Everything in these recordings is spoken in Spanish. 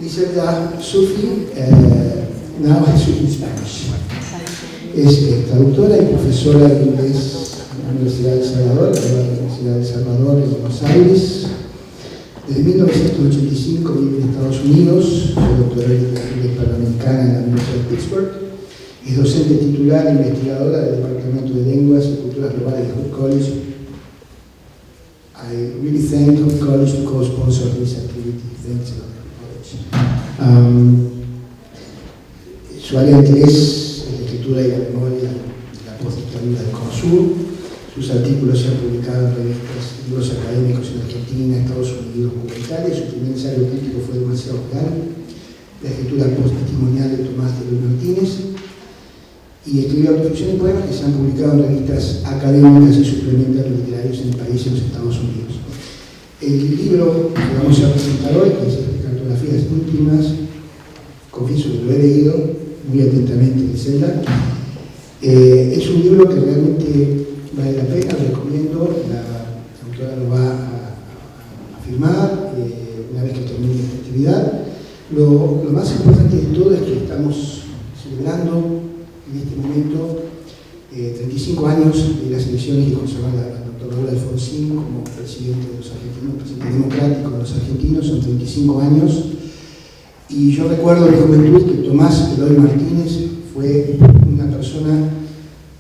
Griselda Sufi, now I speak in Spanish. Es traductora y profesora de inglés en la Universidad de Salvador, la Universidad de Salvador en Buenos Aires. Desde 1985 vive en Estados Unidos, fue doctora en literatura hispanoamericana en la Universidad de Pittsburgh. Es docente titular e investigadora del Departamento de Lenguas y Culturas Globales de Hood College. I really thank Hood College to co-sponsor this activity. Thanks a lot, College. Su área de interés es la escritura y la memoria de la postdictadura del Cono Sur. Sus artículos se han publicado en revistas y libros académicos en Argentina, Estados Unidos, documentales. Su primer ensayo crítico fue Demasiado Real, la escritura posttestimonial de Tomás de Luis Martínez. Y escribió autoficción y poemas que se han publicado en revistas académicas y suplementarios literarios en el país y en los Estados Unidos. El libro que vamos a presentar hoy, que es Cartografías íntimas, confieso que lo he leído muy atentamente, Griselda. Es un libro que realmente vale la pena, recomiendo, la autora lo va a firmar una vez que termine esta actividad. Lo más importante de todo es que estamos celebrando en este momento 35 años de las elecciones que conservan al doctor Raúl Alfonsín como presidente de los argentinos, presidente democrático de los argentinos, son 35 años. Y yo recuerdo en mi juventud que Tomás Eloy Martínez fue una persona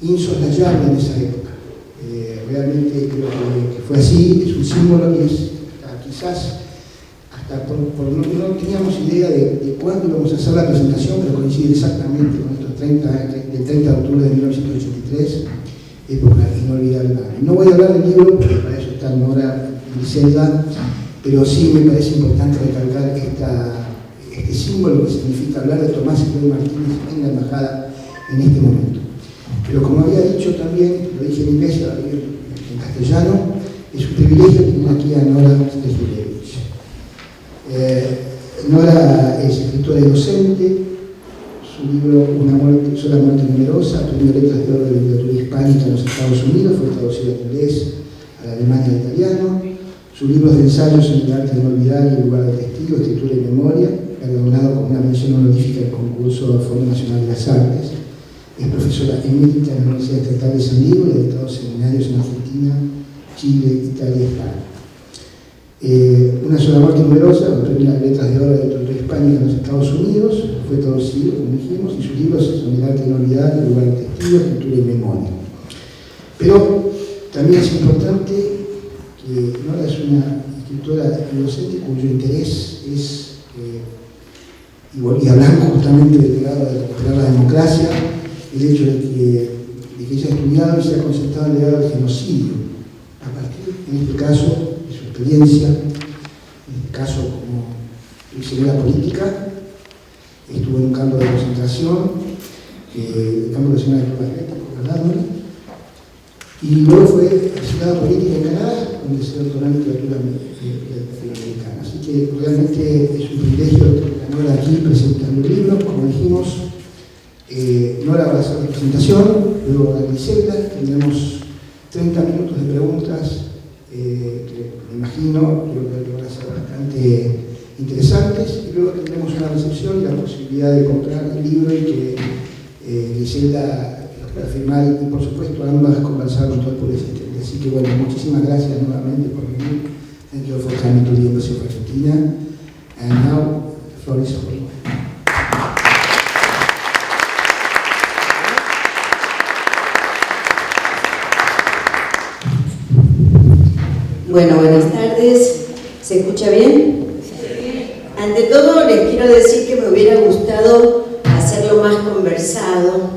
insoslayable en esa época. Realmente creo que fue así, es un símbolo que es quizás hasta no teníamos idea de cuándo íbamos a hacer la presentación, pero coincide exactamente con estos 30, del 30 de octubre de 1983, época inolvidable. No voy a hablar del libro, porque para eso está Nora y Griselda, pero sí me parece importante recalcar este símbolo que significa hablar de Tomás Eloy Martínez en la embajada en este momento. Pero como había dicho también, lo dije en inglés y ahora en castellano, es un privilegio tener aquí a Nora Stegilevich. Nora es escritora y docente. Su libro Una sola muerte numerosa, premio Letras de Oro de Literatura Hispánica en los Estados Unidos, fue traducido al inglés, al alemán y al italiano. Sus libros de ensayos en el arte de no olvidar y el lugar de testigo, escritura y memoria, galardonado con una mención honorífica del concurso del Fondo Nacional de las Artes. Es profesora emérita en la Universidad Estatal de San Diego y ha dictado seminarios en Argentina, Chile, Italia y España. Una sola muerte numerosa, el premio Letras de Oro de Literatura Hispánica en los Estados Unidos, fue traducido, como dijimos, y sus libros son El arte de no olvidar, El lugar de testigo, Escritura y memoria. Pero también es importante que Nora es una escritora y docente cuyo interés es, y hablando justamente del legado de recuperar la democracia, el hecho de que ella ha estudiado y se ha concentrado en el legado del genocidio, a partir, en este caso, de su experiencia, en este caso como prisionera política, estuvo en un campo de concentración, el campo de concentración de ¿verdad, Nora? Y luego fue asesinada política en Canadá, donde se doctoró en literatura latinoamericana. Así que realmente es un privilegio tener a Nora aquí presentando el libro, como dijimos. Nora va a hacer la presentación, luego a Griselda, tendremos 30 minutos de preguntas que me imagino que van a ser bastante interesantes, y luego tendremos una recepción y la posibilidad de comprar el libro y que Griselda lo pueda firmar y por supuesto ambas conversar con todo el público asistente. Así que bueno, muchísimas gracias nuevamente por venir. Thank you for coming to the Embassy of Argentina. And now, the floor is yours. Bueno, buenas tardes. ¿Se escucha bien? Sí. Ante todo, les quiero decir que me hubiera gustado hacerlo más conversado,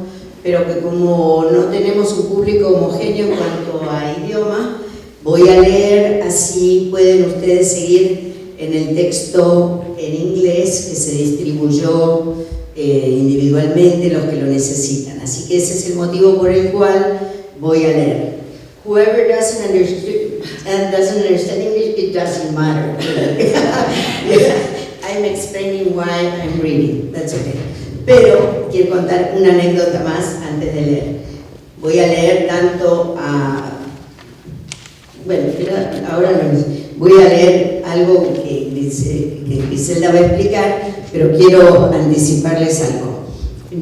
pero que como no tenemos un público homogéneo en cuanto a idioma, voy a leer, así pueden ustedes seguir en el texto en inglés que se distribuyó individualmente los que lo necesitan. Así que ese es el motivo por el cual voy a leer. Whoever doesn't understand English, it doesn't matter. I'm explaining why I'm reading. That's okay. Pero quiero contar una anécdota más antes de leer. Voy a leer tanto a... Bueno, ahora no, voy a leer algo que Griselda va a explicar, pero quiero anticiparles algo.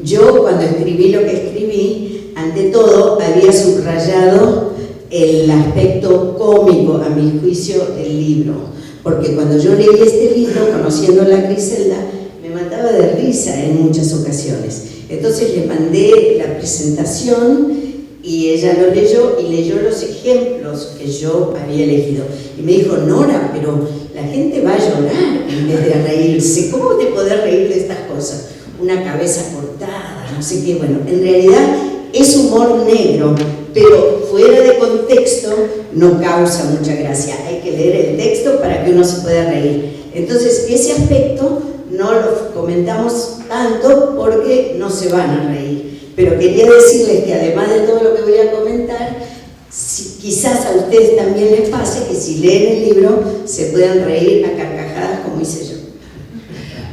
Yo cuando escribí lo que escribí, ante todo había subrayado el aspecto cómico, a mi juicio, del libro. Porque cuando yo leí este libro, conociendo a la Griselda, me mataba de risa en muchas ocasiones. Entonces le mandé la presentación y ella lo leyó y leyó los ejemplos que yo había elegido. Y me dijo, Nora, pero la gente va a llorar en vez de reírse. ¿Cómo te podés reír de estas cosas? Una cabeza cortada, no sé qué. Bueno, en realidad es humor negro, pero fuera de contexto no causa mucha gracia. Hay que leer el texto para que uno se pueda reír. Entonces, ese aspecto no lo comentamos tanto porque no se van a reír. Pero quería decirles que además de todo lo que voy a comentar, quizás a ustedes también les pase que si leen el libro se puedan reír a carcajadas como hice yo.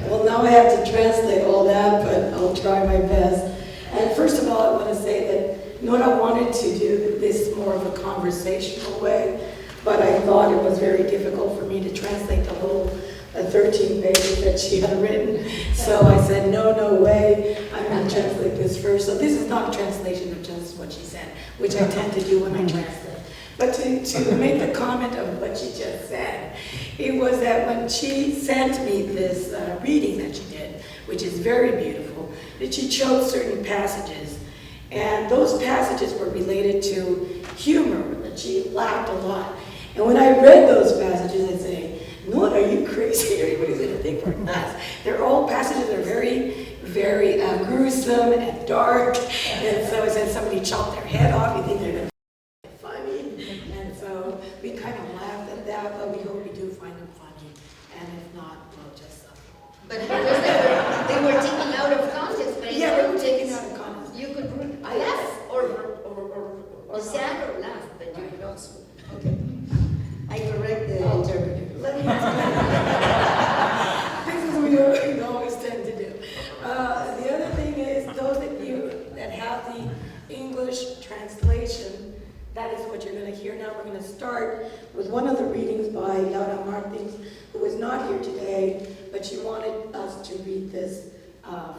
Well, now I have to translate all that, but I'll try my best. And first of all, I want to say that Nora wanted to do this more of a conversational way, but I thought it was very difficult for me to translate the whole 13 pages that she had written. So I said, no way, I'm going to translate this first. So this is not a translation of just what she said, which I tend to do when I translate. But to make the comment of what she just said, it was that when she sent me this reading that she did, which is very beautiful, that she chose certain passages. And those passages were related to humor, that she laughed a lot. And when I read those passages, I'd say, Nora, are you crazy? Everybody's going to think we're nuts. They're all passages that are very, very gruesome and dark. And so I said somebody chopped their head off, you think they're going to find it funny. And so we kind of laughed at that, but we hope we do find them funny. And if not, we'll just suffer. But because they were taken out of context. But Yeah, we were taken out of context. You could laugh or sad or laugh, but you could also. Okay. I correct the interpreter. Let me this is what we always tend to do. The other thing is, those of you that have the English translation, that is what you're going to hear now. We're going to start with one of the readings by Laura Martins, who is not here today, but she wanted us to read this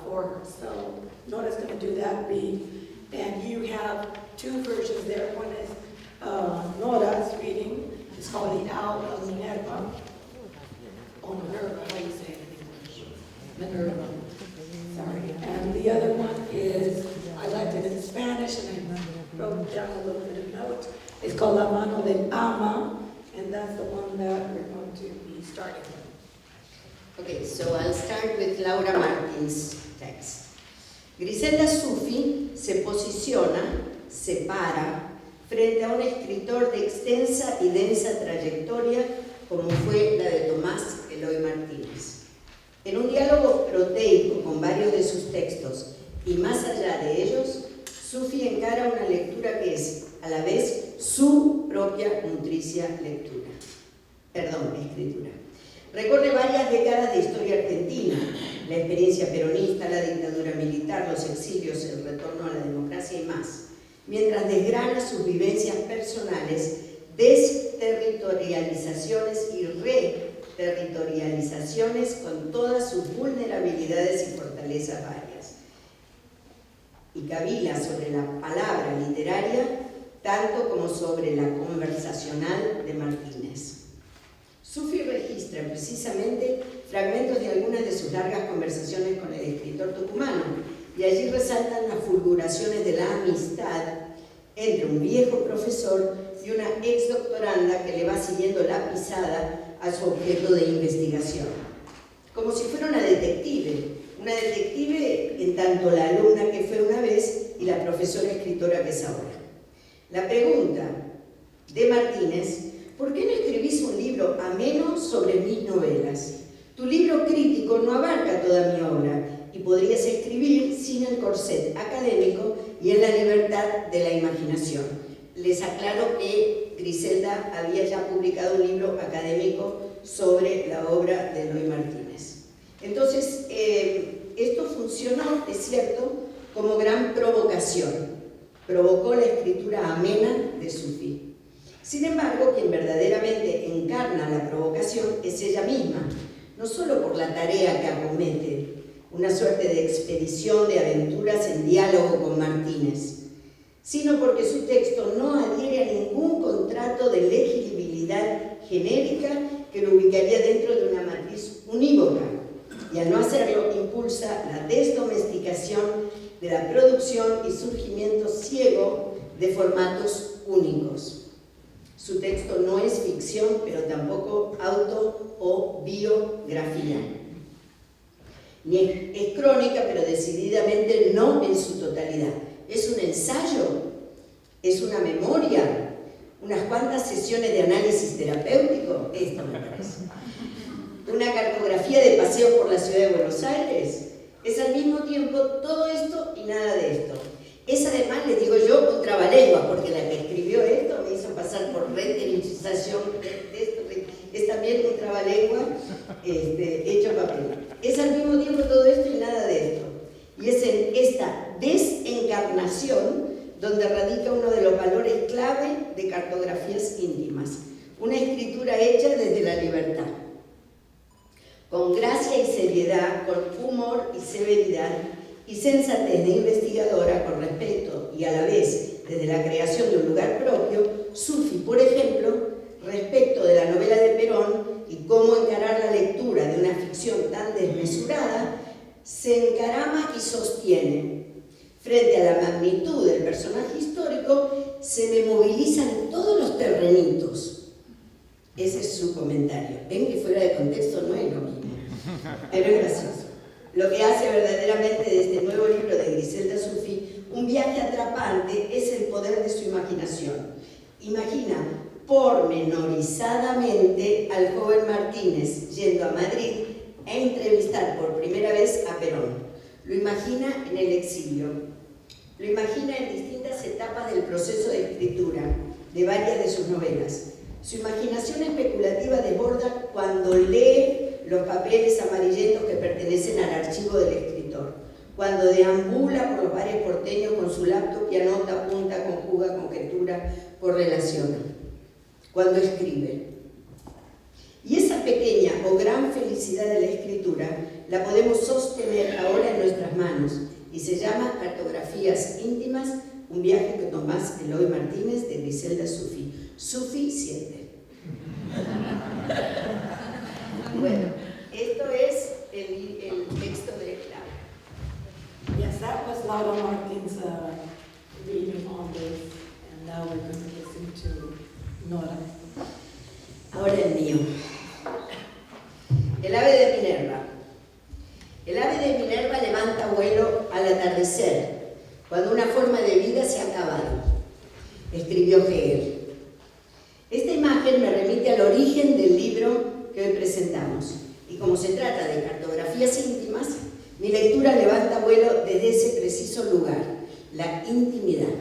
for her. So Nora's going to do that read, and you have two versions there. One is Nora's reading. It's called The Owl of Minerva. Oh, Minerva, how do you say it in English? Minerva. Sorry. And the other one is, I liked it in Spanish, and I wrote down a little bit of notes. It's called La Mano del Ama, and that's the one that we're going to be starting with. Okay, so I'll start with Laura Martins' text. Griselda Sufi se posiciona, se para, frente a un escritor de extensa y densa trayectoria como fue la de Tomás Eloy Martínez. En un diálogo proteico con varios de sus textos y más allá de ellos, Sufi encara una lectura que es a la vez su propia nutricia escritura. Recorre varias décadas de historia argentina, la experiencia peronista, la dictadura militar, los exilios, el retorno a la democracia y más, mientras desgrana sus vivencias personales, desterritorializaciones y reterritorializaciones con todas sus vulnerabilidades y fortalezas varias. Y cavila sobre la palabra literaria, tanto como sobre la conversacional de Martínez. Sufi registra precisamente fragmentos de algunas de sus largas conversaciones con el escritor tucumano, y allí resaltan las fulguraciones de la amistad entre un viejo profesor y una ex doctoranda que le va siguiendo la pisada a su objeto de investigación. Como si fuera una detective en tanto la alumna que fue una vez y la profesora escritora que es ahora. La pregunta de Martínez: ¿por qué no escribís un libro ameno sobre mis novelas? Tu libro crítico no abarca toda mi obra y podrías escribir sin el corset académico y en la libertad de la imaginación. Les aclaro que Griselda había ya publicado un libro académico sobre la obra de Eloy Martínez. Entonces, esto funcionó, es cierto, como gran provocación. Provocó la escritura amena de Sufi. Sin embargo, quien verdaderamente encarna la provocación es ella misma, no solo por la tarea que acomete, una suerte de expedición de aventuras en diálogo con Martínez, sino porque su texto no adhiere a ningún contrato de legibilidad genérica que lo ubicaría dentro de una matriz unívoca, y al no hacerlo impulsa la desdomesticación de la producción y surgimiento ciego de formatos únicos. Su texto no es ficción, pero tampoco auto o biografía. Ni es crónica, pero decididamente no en su totalidad. Es un ensayo, es una memoria, unas cuantas sesiones de análisis terapéutico, esto me parece. Una cartografía de paseos por la ciudad de Buenos Aires. Es al mismo tiempo todo esto y nada de esto. Es además, les digo yo, un trabalengua, porque la que escribió esto me hizo pasar por renderización de esto. Es también un trabalengua hecho papel. Es al mismo tiempo todo esto y nada de esto. Y es en esta desencarnación donde radica uno de los valores clave de Cartografías íntimas. Una escritura hecha desde la libertad, con gracia y seriedad, con humor y severidad, y sensatez de investigadora con respeto y a la vez desde la creación de un lugar propio. Sufi, por ejemplo, respecto de la novela de Perón y cómo encarar la lectura de una ficción tan desmesurada, se encarama y sostiene. Frente a la magnitud del personaje histórico, se me movilizan todos los terrenitos. Ese es su comentario. Ven que fuera de contexto no es lo mismo, pero es gracioso. Lo que hace verdaderamente de este nuevo libro de Griselda Sufi un viaje atrapante es el poder de su imaginación. Imagina pormenorizadamente al joven Martínez yendo a Madrid a entrevistar por primera vez a Perón. Lo imagina en el exilio, lo imagina en distintas etapas del proceso de escritura de varias de sus novelas. Su imaginación especulativa desborda cuando lee los papeles amarillentos que pertenecen al archivo del escritor, cuando deambula por los bares porteños con su laptop y anota, apunta, conjuga, conjetura, correlaciona, cuando escribe. Y esa pequeña o gran felicidad de la escritura la podemos sostener ahora en nuestras manos y se llama Cartografías íntimas, un viaje con Tomás Eloy Martínez de Griselda Sufi. Sufi 7. Bueno, esto es el texto de Clara. Yes, that was Laura Martin's reading on this, and now we're going to listen to Nora. Ahora el mío. El ave de Minerva. El ave de Minerva levanta vuelo al atardecer, cuando una forma de vida se ha acabado, escribió Hegel. Esta imagen me remite al origen del libro que hoy presentamos, y como se trata de cartografías íntimas, mi lectura levanta vuelo desde ese preciso lugar, la intimidad.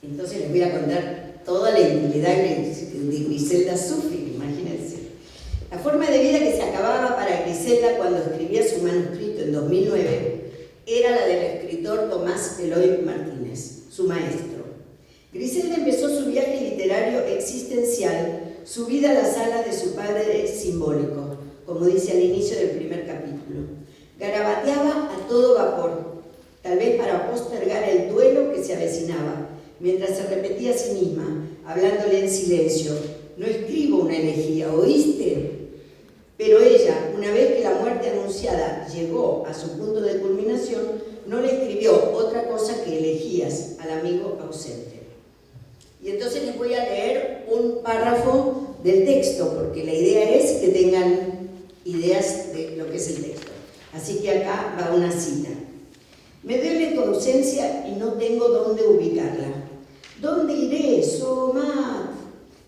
Entonces les voy a contar toda la intimidad de Griselda Sufi, imagínense. La forma de vida que se acababa para Griselda cuando escribía su manuscrito en 2009 era la del escritor Tomás Eloy Martínez, su maestro. Griselda empezó su viaje literario existencial subida a las alas de su padre simbólico, como dice al inicio del primer capítulo. Garabateaba a todo vapor, tal vez para postergar el duelo que se avecinaba, mientras se repetía a sí misma, hablándole en silencio: no escribo una elegía, ¿oíste? Pero ella, una vez que la muerte anunciada llegó a su punto de culminación, no le escribió otra cosa que elegías al amigo ausente. Y entonces les voy a leer un párrafo del texto, porque la idea es que tengan ideas de lo que es el texto. Así que acá va una cita. Me duele tu ausencia y no tengo dónde ubicarla. ¿Dónde iré, Somat?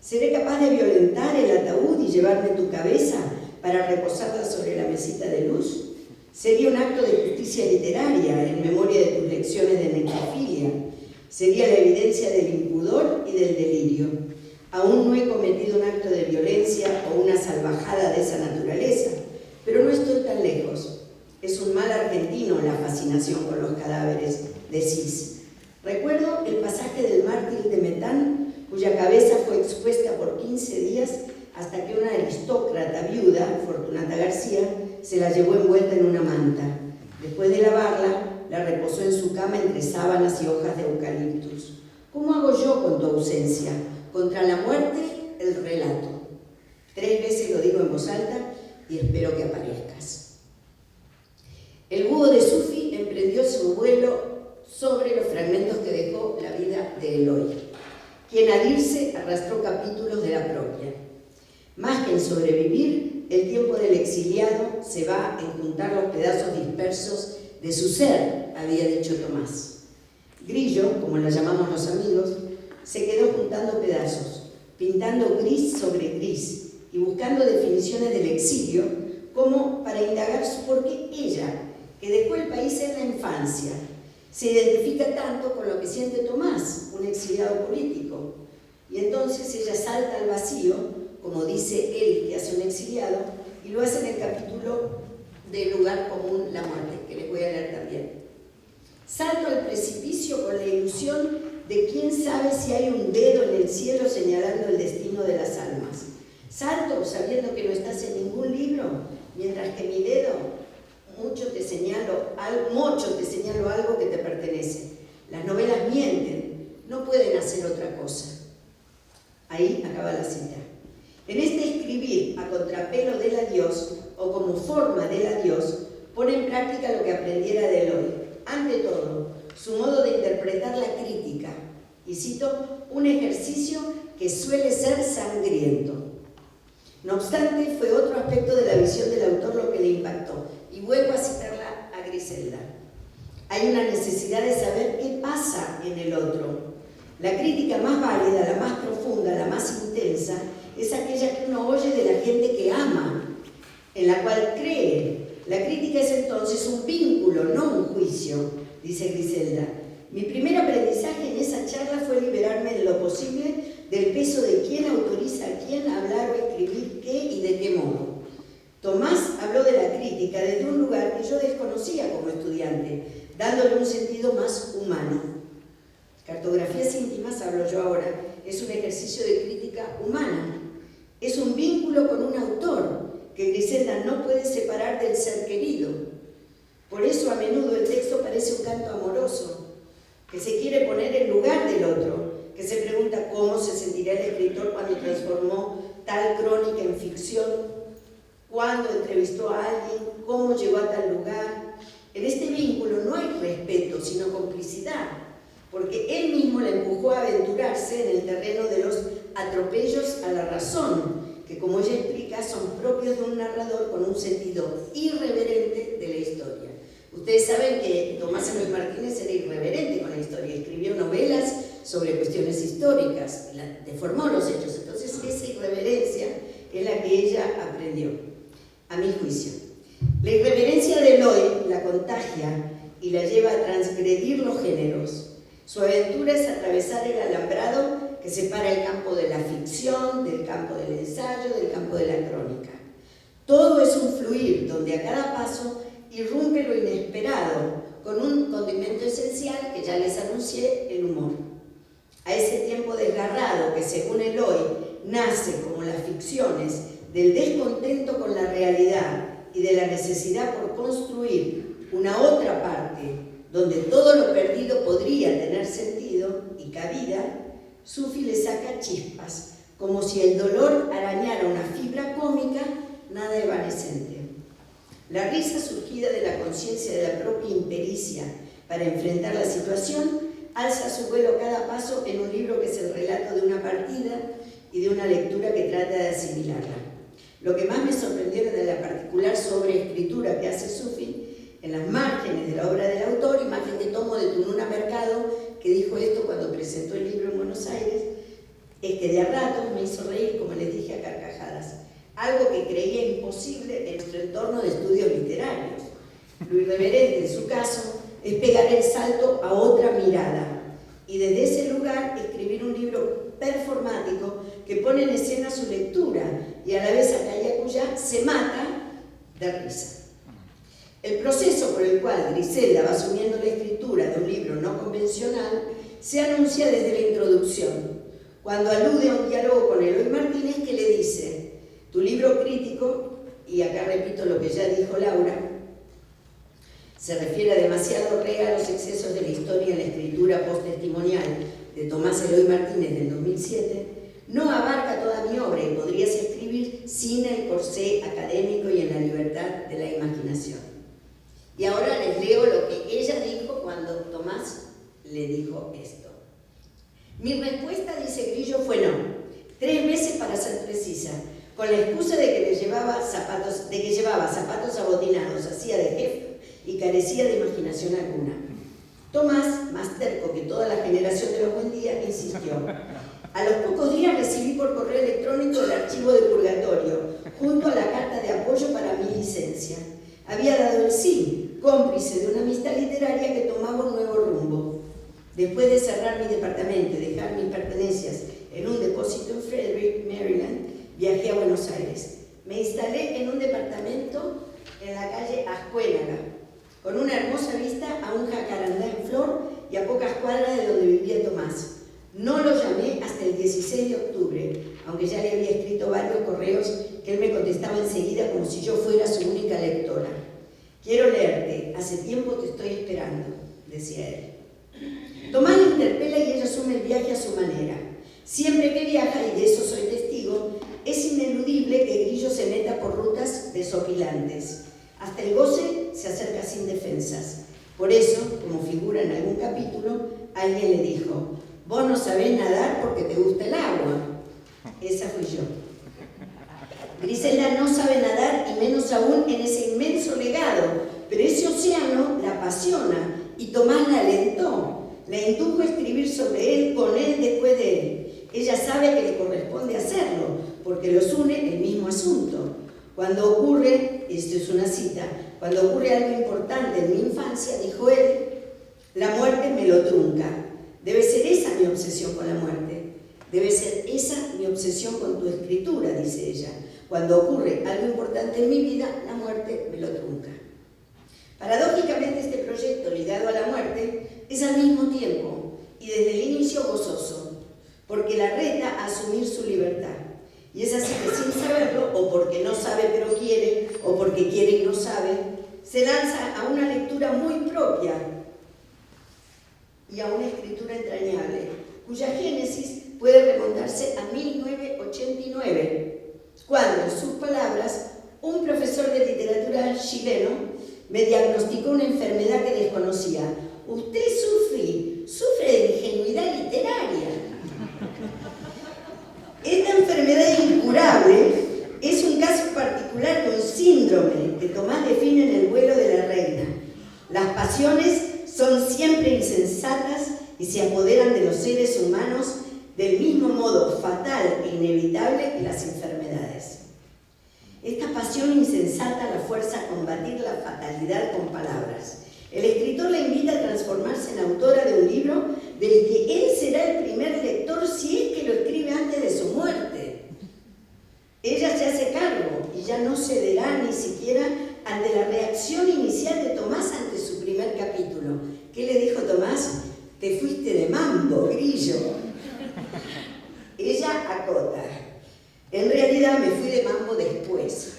¿Seré capaz de violentar el ataúd y llevarme tu cabeza para reposarla sobre la mesita de luz? Sería un acto de justicia literaria en memoria de tus lecciones de necrofilia. Sería la evidencia del impudor y del delirio. Aún no he cometido un acto de violencia o una salvajada de esa naturaleza, pero no estoy tan lejos. Es un mal argentino la fascinación con los cadáveres, decís. Recuerdo el pasaje del mártir de Metán, cuya cabeza fue expuesta por 15 días hasta que una aristócrata viuda, Fortunata García, se la llevó envuelta en una manta. Después de lavarla, la reposó en su cama entre sábanas y hojas de eucaliptus. ¿Cómo hago yo con tu ausencia? Contra la muerte, el relato. 3 veces lo digo en voz alta y espero que aparezcas. El búho de Sufi emprendió su vuelo sobre los fragmentos que dejó la vida de Eloy, quien al irse arrastró capítulos de la propia. Más que en sobrevivir, el tiempo del exiliado se va en juntar los pedazos dispersos de su ser, había dicho Tomás. Grillo, como la llamamos los amigos, se quedó juntando pedazos, pintando gris sobre gris y buscando definiciones del exilio como para indagar por qué ella, que dejó el país en la infancia, se identifica tanto con lo que siente Tomás, un exiliado político. Y entonces ella salta al vacío, como dice él que hace un exiliado, y lo hace en el capítulo del lugar común, la muerte, que les voy a leer también. Salto al precipicio con la ilusión de quién sabe si hay un dedo en el cielo señalando el destino de las almas. Salto sabiendo que no estás en ningún libro, mientras que mi dedo mucho te señalo algo que te pertenece. Las novelas mienten, no pueden hacer otra cosa. Ahí acaba la cita. En este escribir a contrapelo del adiós, o como forma del adiós, pone en práctica lo que aprendiera de Eloy. Ante todo, su modo de interpretar la crítica, y cito, un ejercicio que suele ser sangriento. No obstante, fue otro aspecto de la visión del autor lo que le impactó, y vuelvo a citarla a Griselda. Hay una necesidad de saber qué pasa en el otro. La crítica más válida, la más profunda, la más intensa, es aquella que uno oye de la gente que ama, en la cual cree. La crítica es entonces un vínculo, no un juicio, dice Griselda. Mi primer aprendizaje en esa charla fue liberarme en lo posible del peso de quién autoriza a quién a hablar o escribir qué y de qué modo. Tomás habló de la crítica desde un lugar que yo desconocía como estudiante, dándole un sentido más humano. Cartografías íntimas, hablo yo ahora, es un ejercicio de crítica humana. Es un vínculo con un autor que Griselda no puede separar del ser querido. Por eso a menudo el texto parece un canto amoroso, que se quiere poner en lugar del otro, que se pregunta cómo se sentirá el escritor cuando transformó tal crónica en ficción, cuándo entrevistó a alguien, cómo llegó a tal lugar. En este vínculo no hay respeto, sino complicidad, porque él mismo la empujó a aventurarse en el terreno de los atropellos a la razón, que como ella explica son propios de un narrador con un sentido irreverente de la historia. Ustedes saben que Tomás Eloy Martínez era irreverente con la historia, escribió novelas sobre cuestiones históricas, deformó los hechos, entonces esa irreverencia es la que ella aprendió, a mi juicio. La irreverencia de Eloy la contagia y la lleva a transgredir los géneros. Su aventura es atravesar el alambrado que separa el campo de la ficción, del campo del ensayo, del campo de la crónica. Todo es un fluir donde a cada paso irrumpe lo inesperado, con un condimento esencial que ya les anuncié, el humor. A ese tiempo desgarrado que, según Eloy, nace, como las ficciones, del descontento con la realidad y de la necesidad por construir una otra parte donde todo lo perdido podría tener sentido y cabida, Sufi le saca chispas, como si el dolor arañara una fibra cómica nada evanescente. La risa surgida de la conciencia de la propia impericia para enfrentar la situación alza su vuelo cada paso en un libro que es el relato de una partida y de una lectura que trata de asimilarla. Lo que más me sorprendió de la particular sobreescritura que hace Sufi en las márgenes de la obra del autor, imagen que tomo de Tununa Mercado, que dijo esto cuando presentó el libro en Buenos Aires, es que de a ratos me hizo reír, como les dije, a carcajadas. Algo que creía imposible en nuestro entorno de estudios literarios. Lo irreverente, en su caso, es pegar el salto a otra mirada y desde ese lugar escribir un libro performático que pone en escena su lectura y a la vez a Callacuyá se mata de risa. El proceso por el cual Griselda va asumiendo la escritura de un libro no convencional se anuncia desde la introducción, cuando alude a un diálogo con Eloy Martínez que le dice: Tu libro crítico, y acá repito lo que ya dijo Laura, se refiere a demasiado a los excesos de la historia en la escritura post-testimonial de Tomás Eloy Martínez del 2007, no abarca toda mi obra y podrías escribir sin el corsé académico y en la libertad de la imaginación. Y ahora les leo lo que ella dijo cuando Tomás le dijo esto. Mi respuesta, dice Grillo, fue no. 3 meses para ser precisa, con la excusa de que llevaba zapatos abotinados, hacía de jefe y carecía de imaginación alguna. Tomás, más terco que toda la generación de los buen día, insistió. A los pocos días recibí por correo electrónico el archivo de Purgatorio, junto a la carta de apoyo para mi licencia. Había dado el sí, cómplice de una amistad literaria que tomaba un nuevo rumbo. Después de cerrar mi departamento y dejar mis pertenencias en un depósito en Frederick, Maryland, viajé a Buenos Aires. Me instalé en un departamento en la calle Ascuénaga, con una hermosa vista a un jacarandá en flor y a pocas cuadras de donde vivía Tomás. No lo llamé hasta el 16 de octubre, aunque ya le había escrito varios correos que él me contestaba enseguida como si yo fuera su única lectora. Quiero leerte, hace tiempo te estoy esperando, decía él. Tomás le interpela y ella asume el viaje a su manera. Siempre que viaja, y de eso soy testigo, es ineludible que Grillo se meta por rutas desopilantes. Hasta el goce se acerca sin defensas. Por eso, como figura en algún capítulo, alguien le dijo: vos no sabés nadar porque te gusta el agua. Esa fui yo. Griselda no sabe nadar y menos aún en ese inmenso legado, pero ese océano la apasiona y Tomás la alentó. La indujo a escribir sobre él, con él, después de él. Ella sabe que le corresponde hacerlo, porque los une el mismo asunto. Cuando ocurre, esto es una cita, cuando ocurre algo importante en mi infancia, dijo él, la muerte me lo trunca. Debe ser esa mi obsesión con la muerte. Debe ser esa mi obsesión con tu escritura, dice ella. Cuando ocurre algo importante en mi vida, la muerte me lo trunca. Paradójicamente, este proyecto ligado a la muerte es al mismo tiempo y desde el inicio gozoso, porque la reta a asumir su libertad. Y es así que sin saberlo, o porque no sabe pero quiere, o porque quiere y no sabe, se lanza a una lectura muy propia y a una escritura entrañable, cuya génesis puede remontarse a 1989, cuando, en sus palabras, un profesor de literatura chileno me diagnosticó una enfermedad que desconocía. Usted sufre de ingenuidad literaria. Esta enfermedad incurable es un caso particular de un síndrome que Tomás define en El vuelo de la reina. Las pasiones son siempre insensatas y se apoderan de los seres humanos del mismo modo fatal e inevitable que las enfermedades. Esta pasión insensata la fuerza a combatir la fatalidad con palabras. El escritor la invita a transformarse en autora de un libro del que él será el primer lector si es que lo escribe antes de su muerte. Ella se hace cargo y ya no cederá ni siquiera ante la reacción inicial de Tomás ante su primer capítulo. ¿Qué le dijo Tomás? Te fuiste de mambo, Grillo. Ella acota. En realidad me fui de mambo después.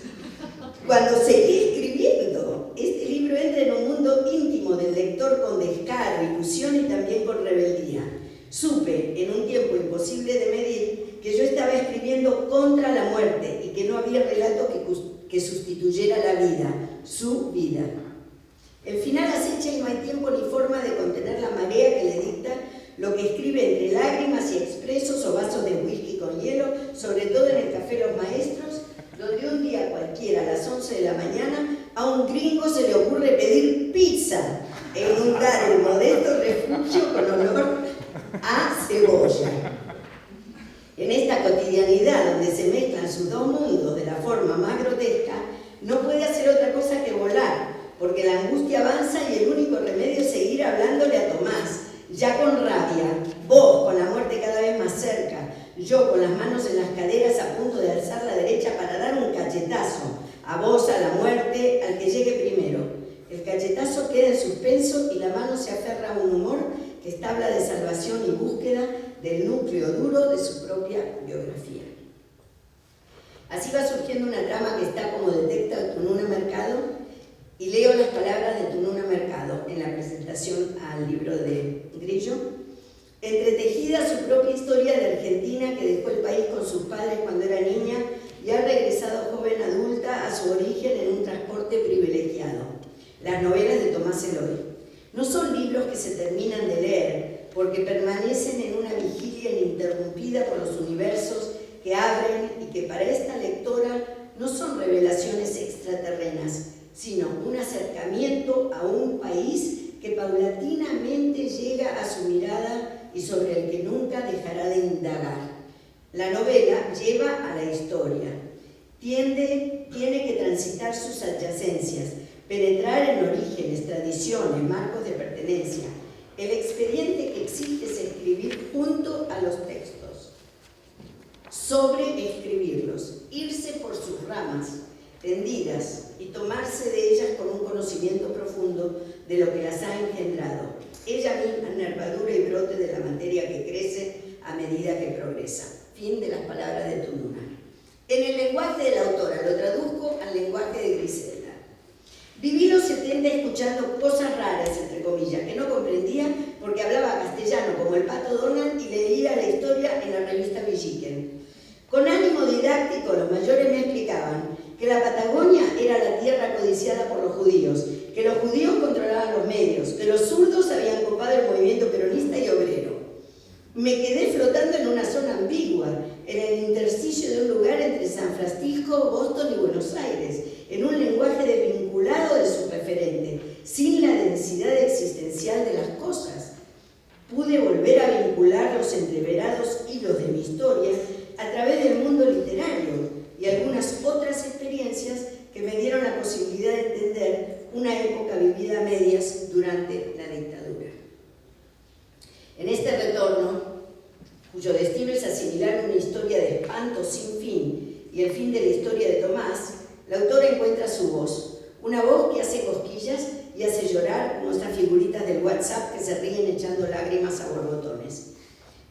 Cuando seguí escribiendo, este libro entra en un mundo íntimo del lector con descaro, ilusión y también con rebeldía. Supe, en un tiempo imposible de medir, que yo estaba escribiendo contra la muerte y que no había relato que sustituyera la vida, su vida. El final acecha y no hay tiempo ni forma de contener la marea que le dicta lo que escribe entre lágrimas y expresos o vasos de whisky con hielo, sobre todo en el Café Los Maestros, donde un día cualquiera a las 11 de la mañana a un gringo se le ocurre pedir pizza e inundar el modesto refugio con olor a cebolla. En esta cotidianidad donde se mezclan sus dos mundos de la forma más grotesca, no puede hacer otra cosa que volar, porque la angustia avanza y el único remedio es seguir hablándole a Tomás, ya con rabia, vos con la muerte cada vez más cerca, yo con las manos en las caderas a punto de alzar la derecha para dar un cachetazo, a vos, a la muerte, al que llegue primero. El cachetazo queda en suspenso y la mano se aferra a un humor que establa de salvación y búsqueda del núcleo duro de su propia biografía. Así va surgiendo una trama que está como detecta Tununa Mercado, y leo las palabras de Tununa Mercado en la presentación al libro de Grillo. Entretejida su propia historia de Argentina, que dejó el país con sus padres cuando era niña y ha regresado joven adulta a su origen en un transporte privilegiado. Las novelas de Tomás Eloy. No son libros que se terminan de leer, porque permanecen en una vigilia ininterrumpida por los universos que abren y que para esta lectora no son revelaciones extraterrenas, sino un acercamiento a un país que paulatinamente llega a su mirada y sobre el que nunca dejará de indagar. La novela lleva a la historia. Tiene que transitar sus adyacencias, penetrar en orígenes, tradiciones, marcos de pertenencia. El expediente que existe es escribir junto a los textos, sobreescribirlos, irse por sus ramas tendidas y tomarse de ellas con un conocimiento profundo de lo que las ha engendrado. Ella misma nervadura y brote de la materia que crece a medida que progresa. Fin de las palabras de Tununa. En el lenguaje de la autora, lo traduzco al lenguaje de Griselda. Viví los 70 escuchando cosas raras, entre comillas, que no comprendía porque hablaba castellano como el Pato Donald y leía la historia en la revista Villiquen. Con ánimo didáctico, los mayores me explicaban que la Patagonia era la tierra codiciada por los judíos, que los judíos controlaban los medios, que los zurdos habían copado el movimiento peronista y obrero. Me quedé flotando en una zona ambigua, en el intersticio de un lugar entre San Francisco, Boston y Buenos Aires, en un lenguaje desvinculado de su referente, sin la densidad existencial de las cosas. Pude volver a vincular los entreverados hilos de mi historia a través del mundo literario y algunas otras experiencias que me dieron la posibilidad de entender una época vivida a medias durante la dictadura. En este retorno, cuyo destino es asimilar una historia de espanto sin fin y el fin de la historia de Tomás, la autora encuentra su voz, una voz que hace cosquillas y hace llorar como estas figuritas del WhatsApp que se ríen echando lágrimas a borbotones.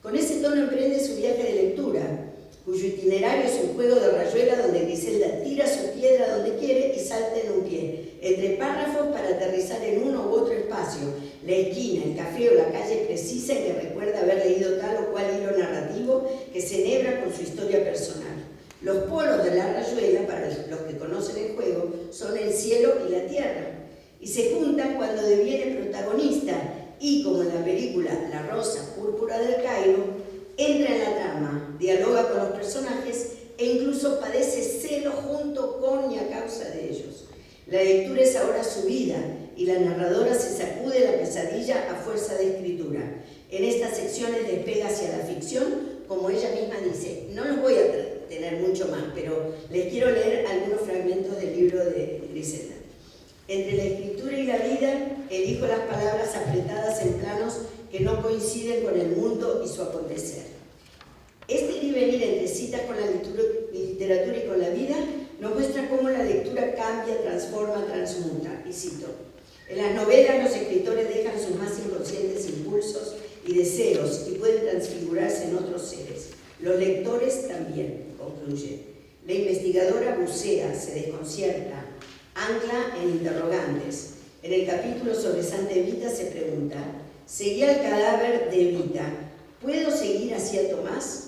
Con ese tono emprende su viaje de lectura, cuyo itinerario es un juego de rayuela donde Griselda tira su piedra donde quiere y salta en un pie, entre párrafos para aterrizar en uno u otro espacio, la esquina, el café o la calle precisa en que recuerda haber leído tal o cual hilo narrativo que se enhebra con su historia personal. Los polos de la rayuela, para los que conocen el juego, son el cielo y la tierra, y se juntan cuando deviene protagonista y, como en la película La Rosa Púrpura del Cairo, entra en la trama, dialoga con los personajes e incluso padece celo junto con y a causa de ellos. La lectura es ahora su vida y la narradora se sacude la pesadilla a fuerza de escritura. En estas secciones despega hacia la ficción, como ella misma dice. No los voy a tener mucho más, pero les quiero leer algunos fragmentos del libro de Griselda. Entre la escritura y la vida, elijo las palabras apretadas en planos que no coinciden con el mundo y su acontecer. Este ir y venir entre citas con la literatura y con la vida nos muestra cómo la lectura cambia, transforma, transmuta. Y cito: en las novelas los escritores dejan sus más inconscientes impulsos y deseos y pueden transfigurarse en otros seres. Los lectores también, concluye. La investigadora bucea, se desconcierta, ancla en interrogantes. En el capítulo sobre Santa Evita se pregunta: seguí al cadáver de Evita, ¿puedo seguir hacia Tomás?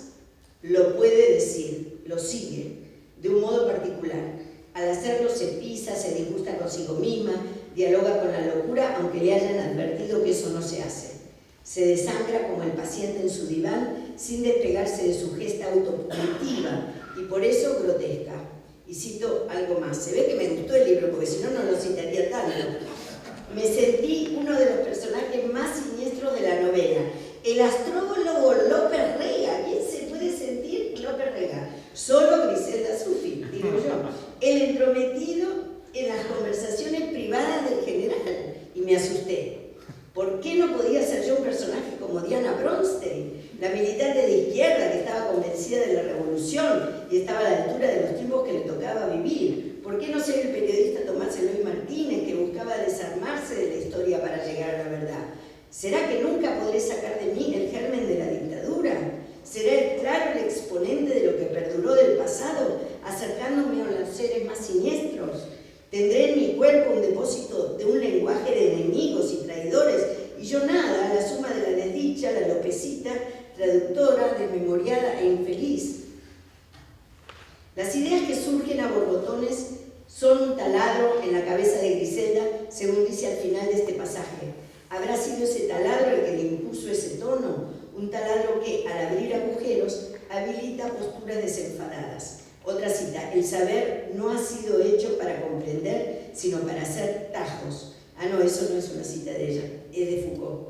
Lo puede decir, lo sigue, de un modo particular. Al hacerlo se pisa, se disgusta consigo misma, dialoga con la locura, aunque le hayan advertido que eso no se hace. Se desangra como el paciente en su diván, sin despegarse de su gesta autopunitiva, y por eso grotesca. Y cito algo más. Se ve que me gustó el libro, porque si no, no lo citaría tanto. Me sentí uno de los personajes más siniestros de la novela. El astrólogo López Rega. ¿Quién se puede sentir López Rega? Solo Griselda Sufi, digo yo. El entrometido en las conversaciones privadas del general. Y me asusté. ¿Por qué no podía ser yo un personaje como Diana Bronstein, la militante de izquierda que estaba convencida de la revolución y estaba a la altura de los tiempos que le tocaba vivir? ¿Por qué no ser el periodista Tomás Eloy Martínez, que buscaba desarmarse de la historia para llegar a la verdad? ¿Será que nunca podré sacar de mí el germen de la dictadura? ¿Será el claro el exponente de lo que perduró del pasado, jovencita, traductora, desmemoriada e infeliz. Las ideas que surgen a borbotones son un taladro en la cabeza de Griselda, según dice al final de este pasaje. ¿Habrá sido ese taladro el que le impuso ese tono? Un taladro que, al abrir agujeros, habilita posturas desenfadadas. Otra cita: el saber no ha sido hecho para comprender, sino para hacer tajos. Ah, no, eso no es una cita de ella, es de Foucault.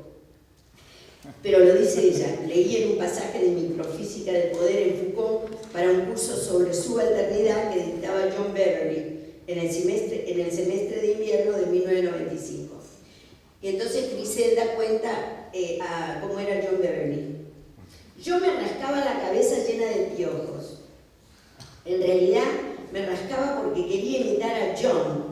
Pero lo dice ella. Leí en un pasaje de Microfísica del Poder en Foucault para un curso sobre subalternidad que dictaba John Beverly en el semestre de invierno de 1995. Y entonces Griselda cuenta cómo era John Beverly. Yo me rascaba la cabeza llena de piojos. En realidad me rascaba porque quería imitar a John.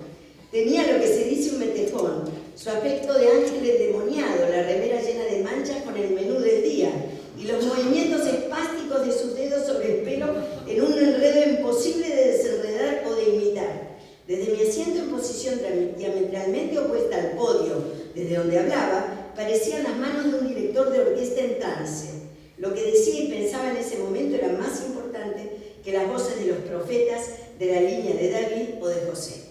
Tenía lo que se dice un metejón, su aspecto de ángel endemoniado, la remera llena de manchas con el menú del día y los movimientos espásticos de sus dedos sobre el pelo en un enredo imposible de desenredar o de imitar. Desde mi asiento en posición diametralmente opuesta al podio, desde donde hablaba, parecían las manos de un director de orquesta en trance. Lo que decía y pensaba en ese momento era más importante que las voces de los profetas de la línea de David o de José.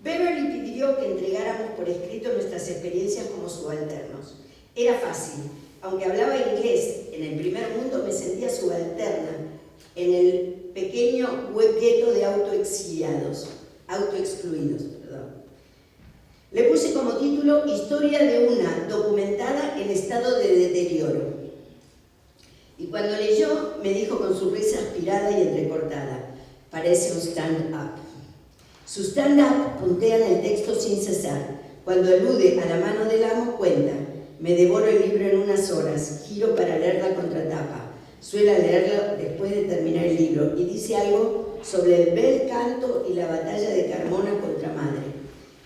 Beverly pidió que entregáramos por escrito nuestras experiencias como subalternos. Era fácil. Aunque hablaba inglés en el primer mundo, me sentía subalterna en el pequeño gueto de autoexcluidos. Le puse como título Historia de una documentada en estado de deterioro. Y cuando leyó, me dijo con su risa aspirada y entrecortada: parece un stand-up. Su stand-up puntea en el texto sin cesar. Cuando alude a la mano del amo, cuenta: me devoro el libro en unas horas, giro para leer la contratapa. Suele leerlo después de terminar el libro y dice algo sobre el bel canto y la batalla de Carmona contra Madre.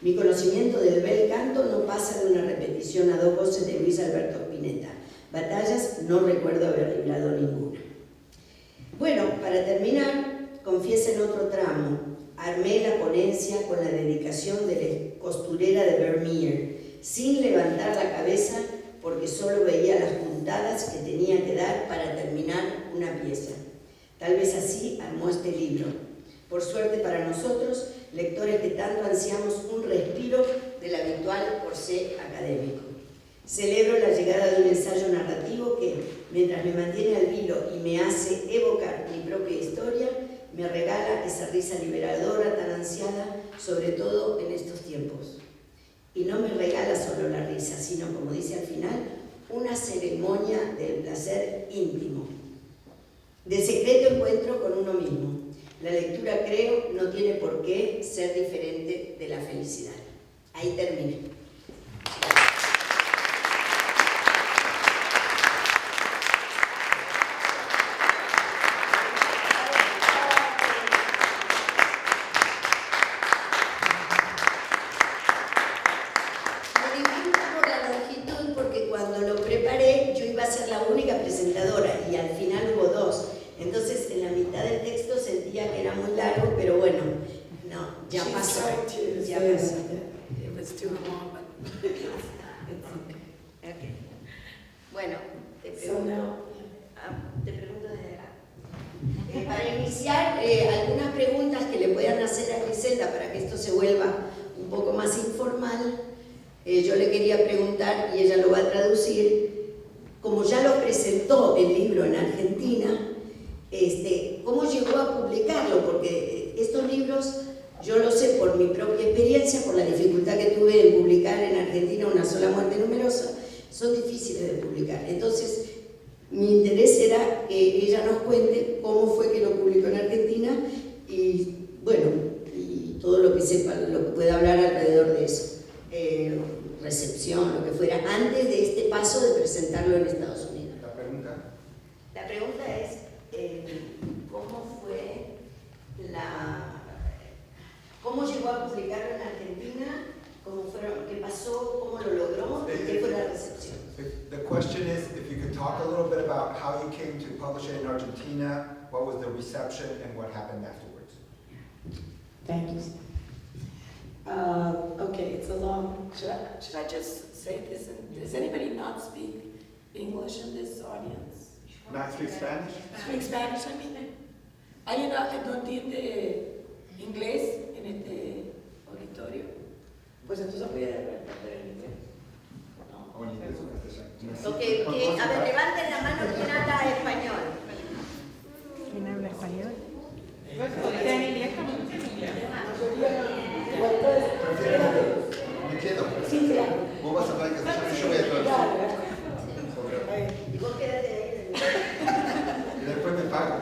Mi conocimiento del bel canto no pasa de una repetición a dos voces de Luis Alberto Spinetta. Batallas no recuerdo haber librado ninguna. Bueno, para terminar, confiesa en otro tramo: armé la ponencia con la dedicación de la costurera de Vermeer, sin levantar la cabeza porque solo veía las puntadas que tenía que dar para terminar una pieza. Tal vez así armó este libro. Por suerte para nosotros, lectores que tanto ansiamos un respiro del habitual corsé académico. Celebro la llegada de un ensayo narrativo que, mientras me mantiene al hilo y me hace evocar mi propia historia, me regala esa risa liberadora tan ansiada, sobre todo en estos tiempos. Y no me regala solo la risa, sino, como dice al final, una ceremonia del placer íntimo. De secreto encuentro con uno mismo. La lectura, creo, no tiene por qué ser diferente de la felicidad. Ahí termino. Bueno, te pregunto desde acá. Para iniciar, algunas preguntas que le puedan hacer a Griselda para que esto se vuelva un poco más informal. Yo le quería preguntar, y ella lo va a traducir, como ya lo presentó el libro en Argentina, ¿cómo llegó a publicarlo? Porque estos libros, yo lo sé por mi propia experiencia, por la dificultad que tuve en publicar en Argentina Una sola muerte numerosa, son difíciles de publicar. Entonces, mi interés era que ella nos cuente cómo fue que lo publicó en Argentina y, bueno, y todo lo que sepa, lo que pueda hablar alrededor de eso. Recepción, lo que fuera, antes de este paso de presentarlo en Estados Unidos. ¿La pregunta? La pregunta es, ¿cómo fue cómo llegó a publicarlo en Argentina? ¿Qué pasó? ¿Cómo lo logró? ¿Y qué fue la recepción? The question is, if you could talk a little bit about how you came to publish it in Argentina, what was the reception, and what happened afterwards. Thank you. Okay, it's a long. Should I just say this? And does anybody not speak English in this audience? Not speak Spanish? Speak Spanish, I mean. ¿Alguien no entiende inglés en este auditorio? Pues entonces voy a responder en inglés. No. O en inglés, o en castellano. Ok, a ver, levanten la mano quien habla español. ¿Quién habla español? ¿Usted en inglés? ¿Me quedo? Sí, claro. Vos vas a hablar en castellano y yo voy a traducir. Claro. Y vos quédate ahí. Y después me pago.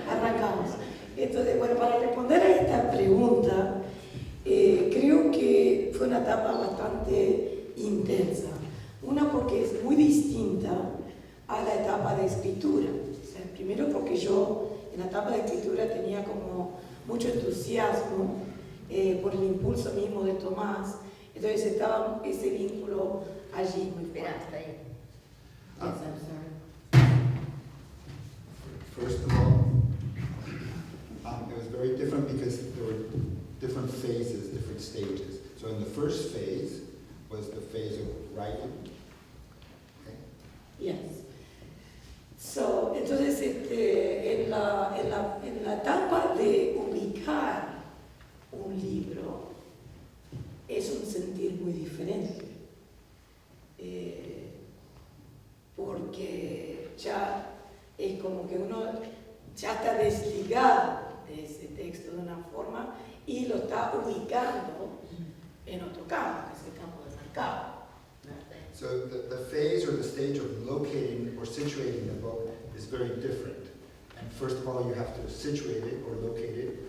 Arrancamos. Entonces, bueno, para responder a esta pregunta, creo que fue una etapa bastante intensa. Una porque es muy distinta a la etapa de escritura. O sea, primero porque yo en la etapa de escritura tenía como mucho entusiasmo por el impulso mismo de Tomás. Entonces estaba ese vínculo allí muy fuerte. Espera, hasta ahí. Yes, I'm sorry. First of all, it was very different because there were different phases, different stages. So in the first phase was the phase of writing. Okay? Yes. So, entonces, en la etapa de ubicar un libro es un sentir muy diferente, porque ya es como que uno ya está desligado de ese texto de una forma y lo está ubicando en otro campo, que es el campo del mercado. So the phase or the stage of locating or situating the book is very different. And first of all, you have to situate it or locate it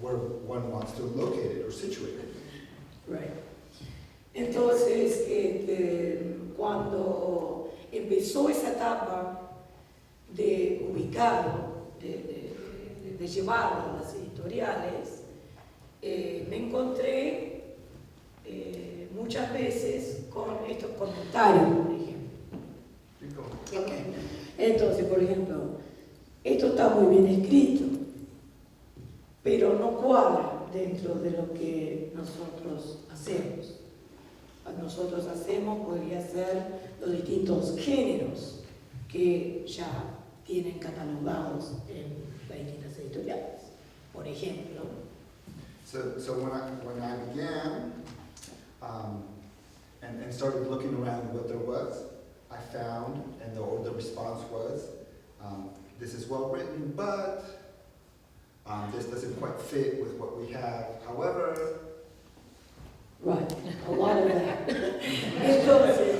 where one wants to locate it or situate it. Right. Entonces, cuando empezó esa etapa de ubicarlo, de llevarlo a las editoriales, me encontré muchas veces con estos comentarios, por ejemplo. Okay. Entonces, por ejemplo, esto está muy bien escrito, pero no cuadra dentro de lo que nosotros hacemos. Nosotros hacemos podría ser los distintos géneros que ya tienen catalogados en las distintas editoriales. Por ejemplo, So when I began and started looking around what there was, I found, and the response was, this is well written, but this doesn't quite fit with what we have. However, right, a lot of that. Entonces,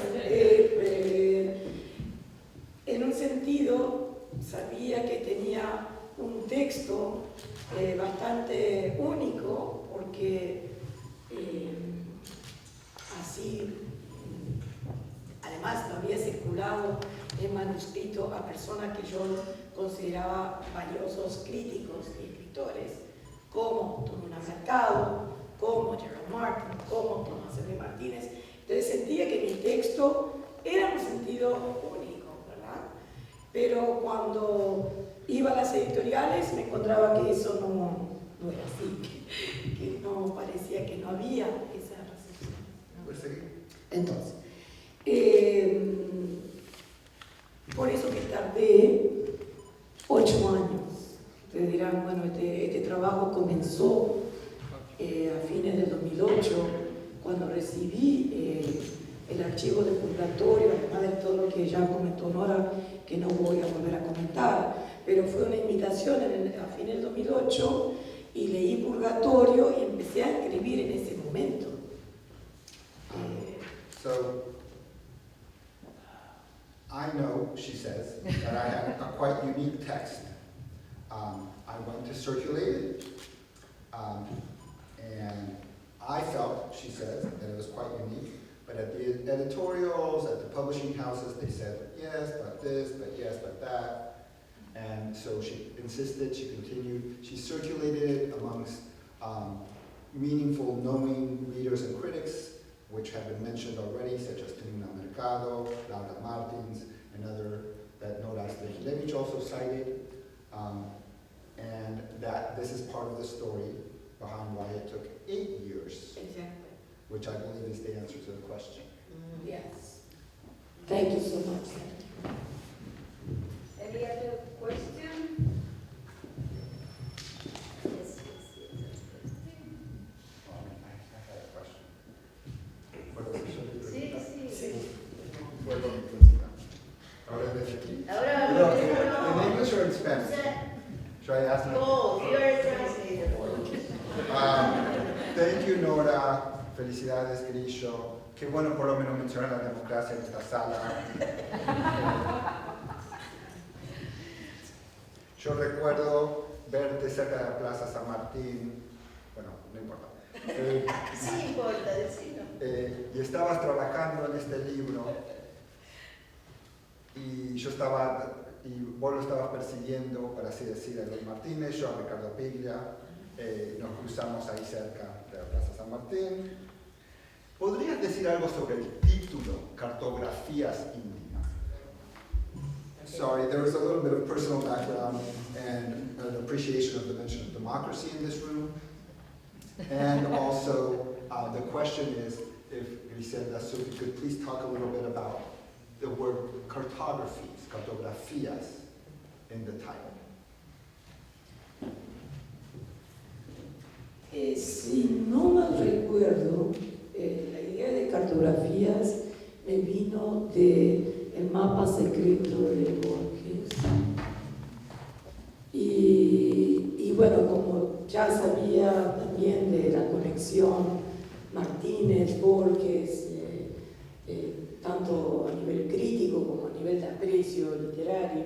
en un sentido, sabía que tenía un texto bastante único, porque así, además, lo había circulado en manuscrito a personas que yo consideraba valiosos críticos y escritores, como Tomás Mercado, como Gerald Martin, como Tomás M. Martínez. Entonces sentía que mi texto era un sentido único, ¿verdad? Pero cuando iba a las editoriales me encontraba que eso no era así, que no parecía que no había esa recepción. Entonces, por eso que tardé 8 años. Ustedes dirán, bueno, este trabajo comenzó a fines del 2008, cuando recibí el archivo de Purgatorio, además de todo lo que ya comentó Nora, que no voy a volver a comentar, pero fue una invitación a fines del 2008 y leí Purgatorio y empecé a escribir en ese momento. So I know, she says, that I have a quite unique text. I went to circulate it, and I felt, she says, that it was quite unique, but at the editorials, at the publishing houses, they said, yes, but this, but yes, but that. And so she insisted, she continued, she circulated it amongst meaningful, knowing readers and critics, which have been mentioned already, such as Tonina Mercado, Laura Martins, and other that Nora Strejilevich also cited. And that this is part of the story behind why it took 8 years, Exactly. which I believe is the answer to the question. Yes. Thank you so much, Senator. Any other question? Yes, yes, I had a question. ¿Puedo hacer mi pregunta? sí. Sí. ¿Puedo mi pregunta? Ahora desde aquí. Ahora, No, in English or in Spanish? Should I ask now? oh, you're a translator. Thank you, Nora. Felicidades, Grisho. Qué bueno por lo menos mencionar la democracia en esta sala. Yo recuerdo verte cerca de la Plaza San Martín. Bueno, no importa. Sí importa decirlo. Y estabas trabajando en este libro. Y vos lo estabas persiguiendo, por así decir, a Eloy Martínez, yo a Ricardo Piglia. Nos cruzamos ahí cerca de la Plaza San Martín. ¿Podrías decir algo sobre el título, Cartografías Índimas? Sorry, there was a little bit of personal background and an appreciation of the mention of democracy in this room. And also, the question is, if Griselda, so if you could please talk a little bit about the word cartographies, cartografías, in the title. Si no mal recuerdo, la idea de cartografías me vino de el mapa secreto de Borges. Y bueno, como ya sabía también de la conexión Martínez-Borges, tanto a nivel crítico como a nivel de aprecio literario,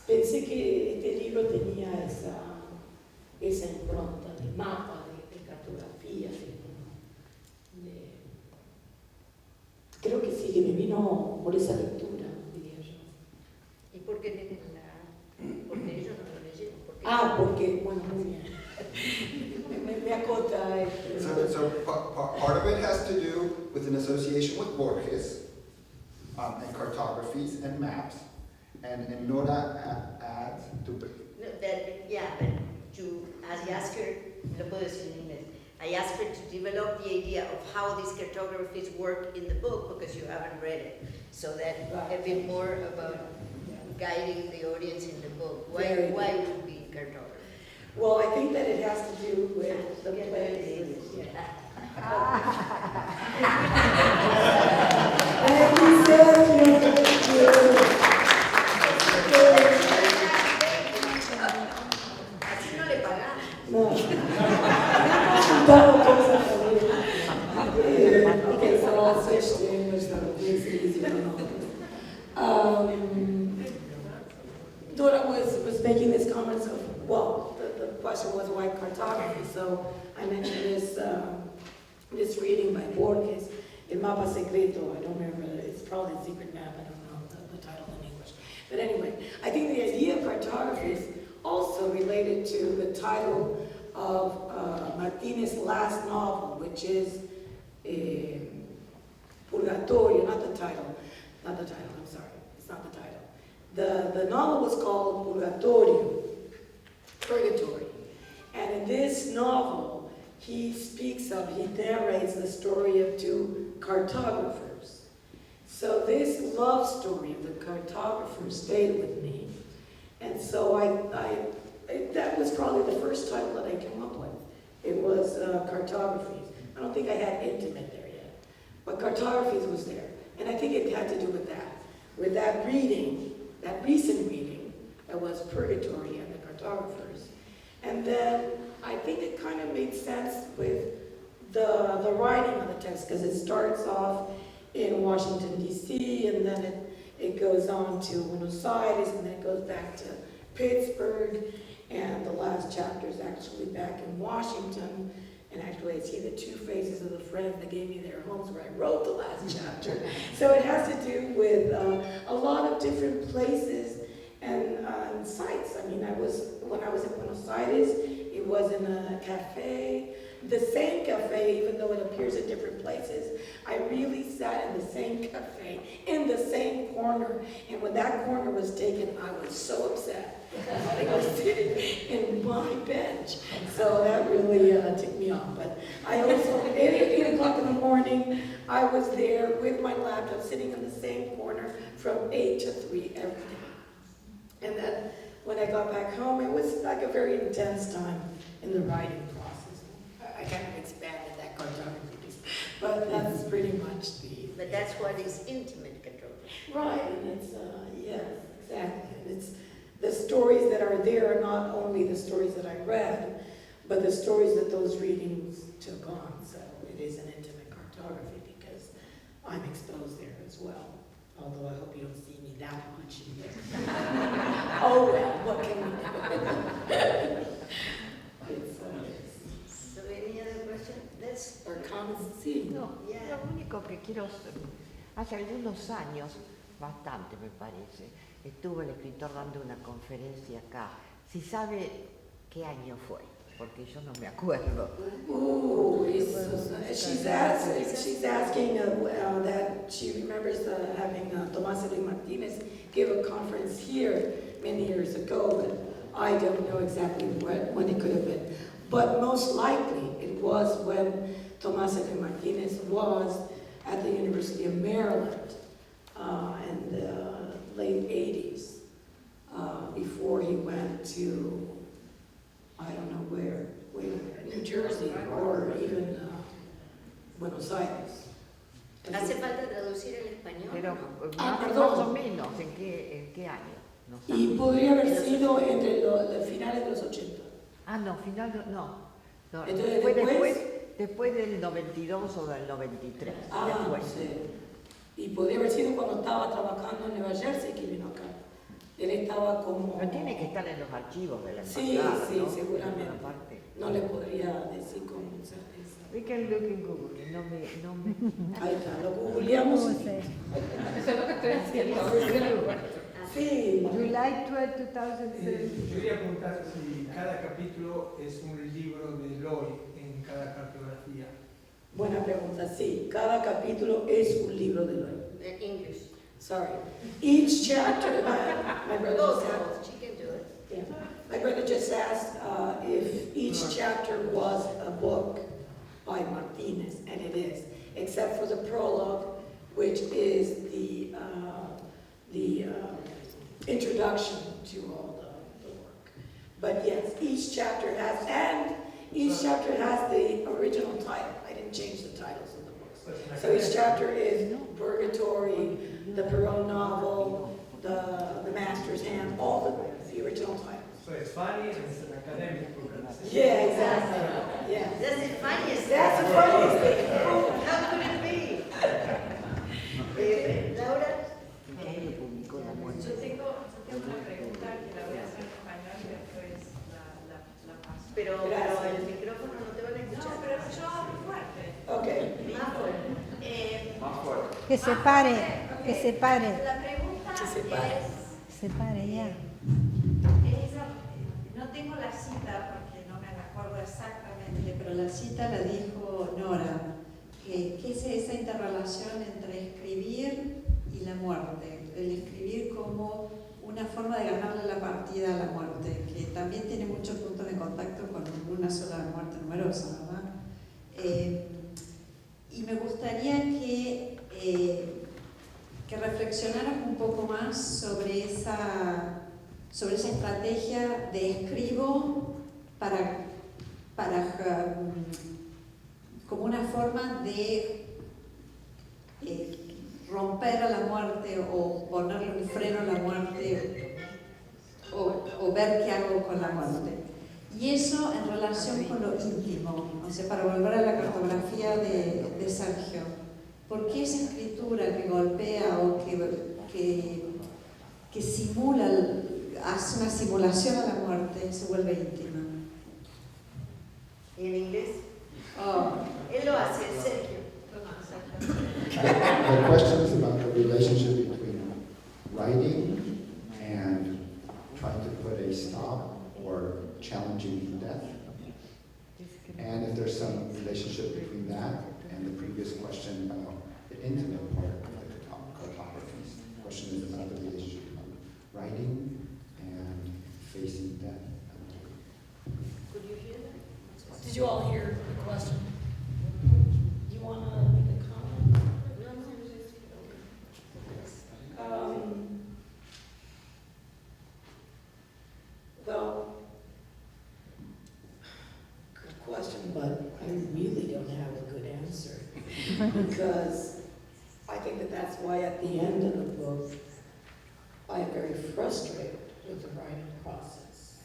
pensé que este libro tenía esa impronta de mapa, de cartografía. Creo que sí, que me vino por esa lectura, diría yo. ¿Y por qué tienen porque ellos no lo leyeron? Porque, bueno, muy bien. me acota. So part of it has to do with an association with Borges and cartographies and maps, and Nora adds to. No, yeah, but as I asked her, lo puedo decir en inglés, I asked her to develop the idea of how these cartographies work in the book because you haven't read it. So that a bit more about guiding the audience in the book. Why would it be cartography? Well, I think that it has to do with the places. Thank you, Sergio. Así no le pagamos. No. Consultado cosas también. Okay, so I'll switch to English, so it makes it easier on all of us. Dora was making this comments of, well, the question was why cartography, so I mentioned this reading by Borges, El Mapa Secreto. I don't remember, it's probably The Secret Map, I don't know the title in English. But anyway, I think the idea of cartography is also related to the title of Martínez's last novel, which is Purgatorio, I'm sorry, it's not the title. The novel was called Purgatorio, Purgatory. And in this novel, he narrates the story of two cartographers. So this love story of the cartographer stayed with me. And so that was probably the first title that I came up with. It was Cartographies. I don't think I had Intimate there yet, but Cartographies was there. And I think it had to do with that reading, that recent reading, that was Purgatory and the Cartographers. And then I think it kind of made sense with the writing of the text, because it starts off in Washington, D.C., and then it goes on to Buenos Aires, and then it goes back to Pittsburgh, and the last chapter is actually back in Washington, and actually I see the two faces of the friends that gave me their homes where I wrote the last chapter. So it has to do with a lot of different places and sites. I mean, when I was in Buenos Aires, it was in a cafe, the same cafe, even though it appears in different places. I really sat in the same cafe in in the same corner, and when that corner was taken, I was so upset. I was sitting in my bench, so that really ticked me off. But I also, at 8 o'clock in the morning, I was there with my laptop, sitting in the same corner from 8 to 3 every day. And then when I got back home, it was like a very intense time in the writing process. I kind of expanded that cartography piece, but that's pretty much the... But that's what is intimate cartography. Right, and it's, yes, exactly. And it's the stories that are there are not only the stories that I read, but the stories that those readings took on. So it is an intimate cartography because I'm exposed there as well. Although I hope you don't see me that much in there. Oh well, what can we do? So any other question? Let's... Or comments? Sí. No, Yeah. lo único que quiero, hace algunos años, bastante me parece, estuvo el escritor dando una conferencia acá. Si sabe qué año fue, porque yo no me acuerdo. Ooh, she's asking that she remembers having Tomás Eloy Martínez give a conference here many years ago, but I don't know exactly when it could have been. But most likely it was when Tomás Eloy Martínez was at the University of Maryland in the late 80s, before he went to, I don't know where, New Jersey or even Buenos Aires. ¿Hace falta traducir al español? Pero Ah, más perdón. o menos, ¿en qué año? No sabe. Y podría haber sido entre los finales de los 80. Ah, no, final no. Entonces, Fue después- después del 92 o del 93. Ah, no después. sé. Y podría haber sido cuando estaba trabajando en Nueva Jersey que vino acá. Él estaba como... Pero tiene que estar en los archivos de la Sí, embajada, sí, ¿no? seguramente. Aparte. No le podría decir con certeza. We can look in Google, no me... Ahí está, lo googleamos. No sé. Eso es lo que estoy haciendo. Sí. July 12, 2007. Yo quería preguntar si cada capítulo es un libro de Eloy en cada cartografía. Buena pregunta, sí. Cada capítulo es un libro de Eloy. In English. Sorry. Each chapter, my brother just asked, Both, she can do it. yeah. My brother just asked if each chapter was a book by Martinez, and it is, except for the prologue, which is the introduction to all the work. But yes, each chapter has the original title. I didn't change the titles of the books. So each chapter is Purgatory, the Perrault novel, the Master's Hand, all the original titles. So it's funny and it's an academic book at the same time. Yeah, exactly. Yeah. That's the funniest. That's the funniest thing. How could it be? Laura? ¿Quién lo publicó La Muerte? Yo tengo una pregunta que la voy a hacer en español y después la paso. Pero el micrófono no te van a No, escuchar. pero yo hablo fuerte. Okay. Más fuerte. Que se pare, que se pare. La pregunta Que se pare. Se pare ya. no tengo la cita porque no me la acuerdo exactamente, Pero la cita la dijo Nora, que es esa interrelación entre escribir y la muerte, el escribir como una forma de ganarle la partida a la muerte, que también tiene muchos puntos de contacto con una sola muerte numerosa, ¿verdad? Y me gustaría que reflexionaras un poco más sobre esa estrategia de escribo como una forma de romper a la muerte o ponerle un freno a la muerte o ver qué hago con la muerte. Y eso en relación con lo íntimo, o sea, para volver a la cartografía de Sergio, ¿por qué esa escritura que golpea o que simula, hace una simulación a la muerte, se vuelve íntima? ¿Y en inglés? Oh. Él lo hace, Sergio. The question is about the relationship between writing and trying to put a stop or challenging death. And if there's some relationship between that and the previous question about the intimate part of the cartography. because I think that that's why at the end of the book, I am very frustrated with the writing process.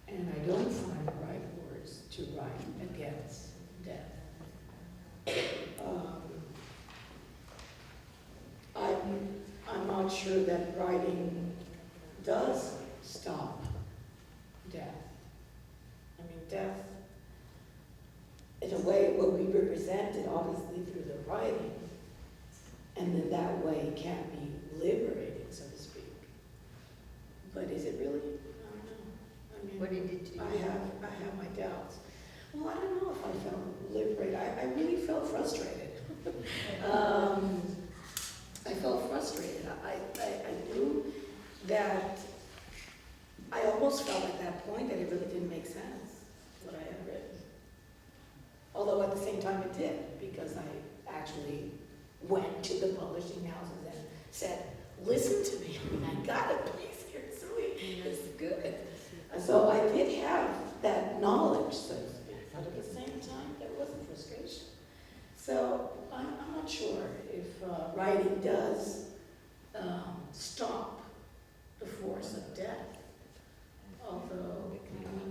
And I don't find the right words to write against death. I'm not sure that writing does stop death. I mean, death, in a way, will be represented obviously through the writing, and then that way can be liberating, so to speak. But is it really? I don't know. I mean, What did it do? I have my doubts. Well, I don't know if I felt liberated. I really felt frustrated. I felt frustrated. I knew that I almost felt at that point that it really didn't make sense, what I had written. Although at the same time it did, because I actually went to the publishing houses and said, listen to me, I mean, I got it, please, it's good. So I did have that knowledge, so to speak, but at the same time, there was a frustration. So I'm not sure if writing does stop the force of death, although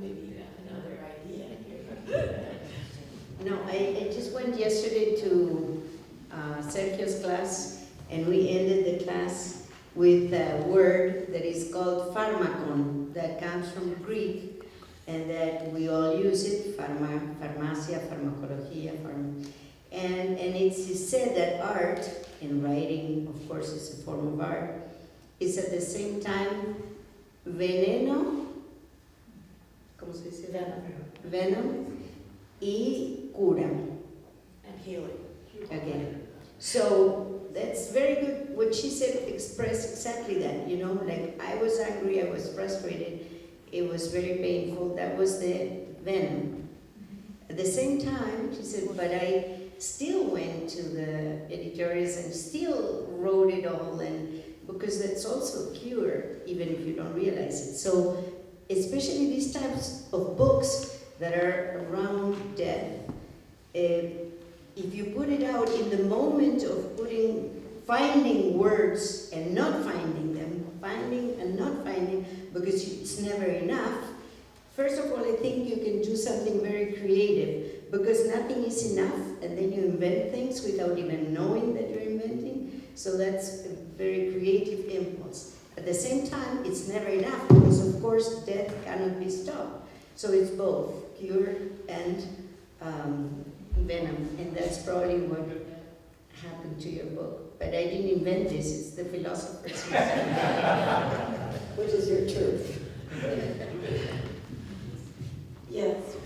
maybe you have another idea here. No, I just went yesterday to Sergio's class, and we ended the class with a word that is called pharmakon, that comes from Greek, and that we all use it, pharmacia, pharmacologia, and it's said that art, and writing, of course, is a form of art, is at the same time veneno, ¿cómo se dice? Venom, y cura. And healing. Again. So that's very good. What she said expressed exactly that, you know, like I was angry, I was frustrated, it was very painful. That was the venom. At the same time, she said, but I still went to the editorials and still wrote it all, and because that's also a cure, even if you don't realize it. So especially these types of books that are around death, if you put it out in the moment of finding words and not finding them, finding and not finding, because it's never enough, first of all, I think you can do something very creative, because nothing is enough, and then you invent things without even knowing that you're inventing. So that's a very creative impulse. At the same time, it's never enough, because of course death cannot be stopped. So it's both cure and venom, and that's probably what happened to your book. But I didn't invent this, it's the philosopher's Which is your truth. Yes.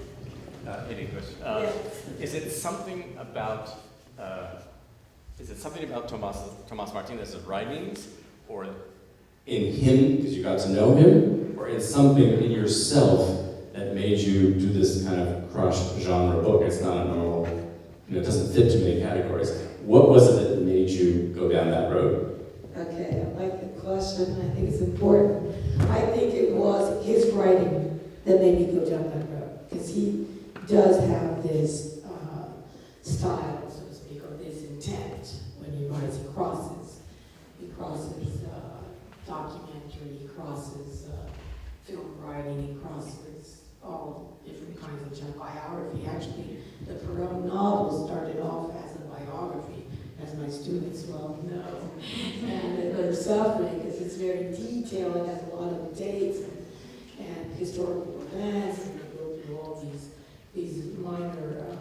Any question? Yes. Is it something about Tomas Martinez's writings, or in him because you got to know him, or in something in yourself that made you do this kind of crush genre book? It's not a normal, it doesn't fit too many categories. What was it that made you go down that road? Okay, I like the question. I think it's important. I think it was his writing that made me go down that road, because he does have this style, so to speak, or this intent when he writes. He crosses documentary, he crosses film writing, he crosses all different kinds of genre. Biography. Actually, the Perón novel started off as a biography, as my students well know, and they're suffering because it's very detailed. It has a lot of dates and historical events, and they go through all these minor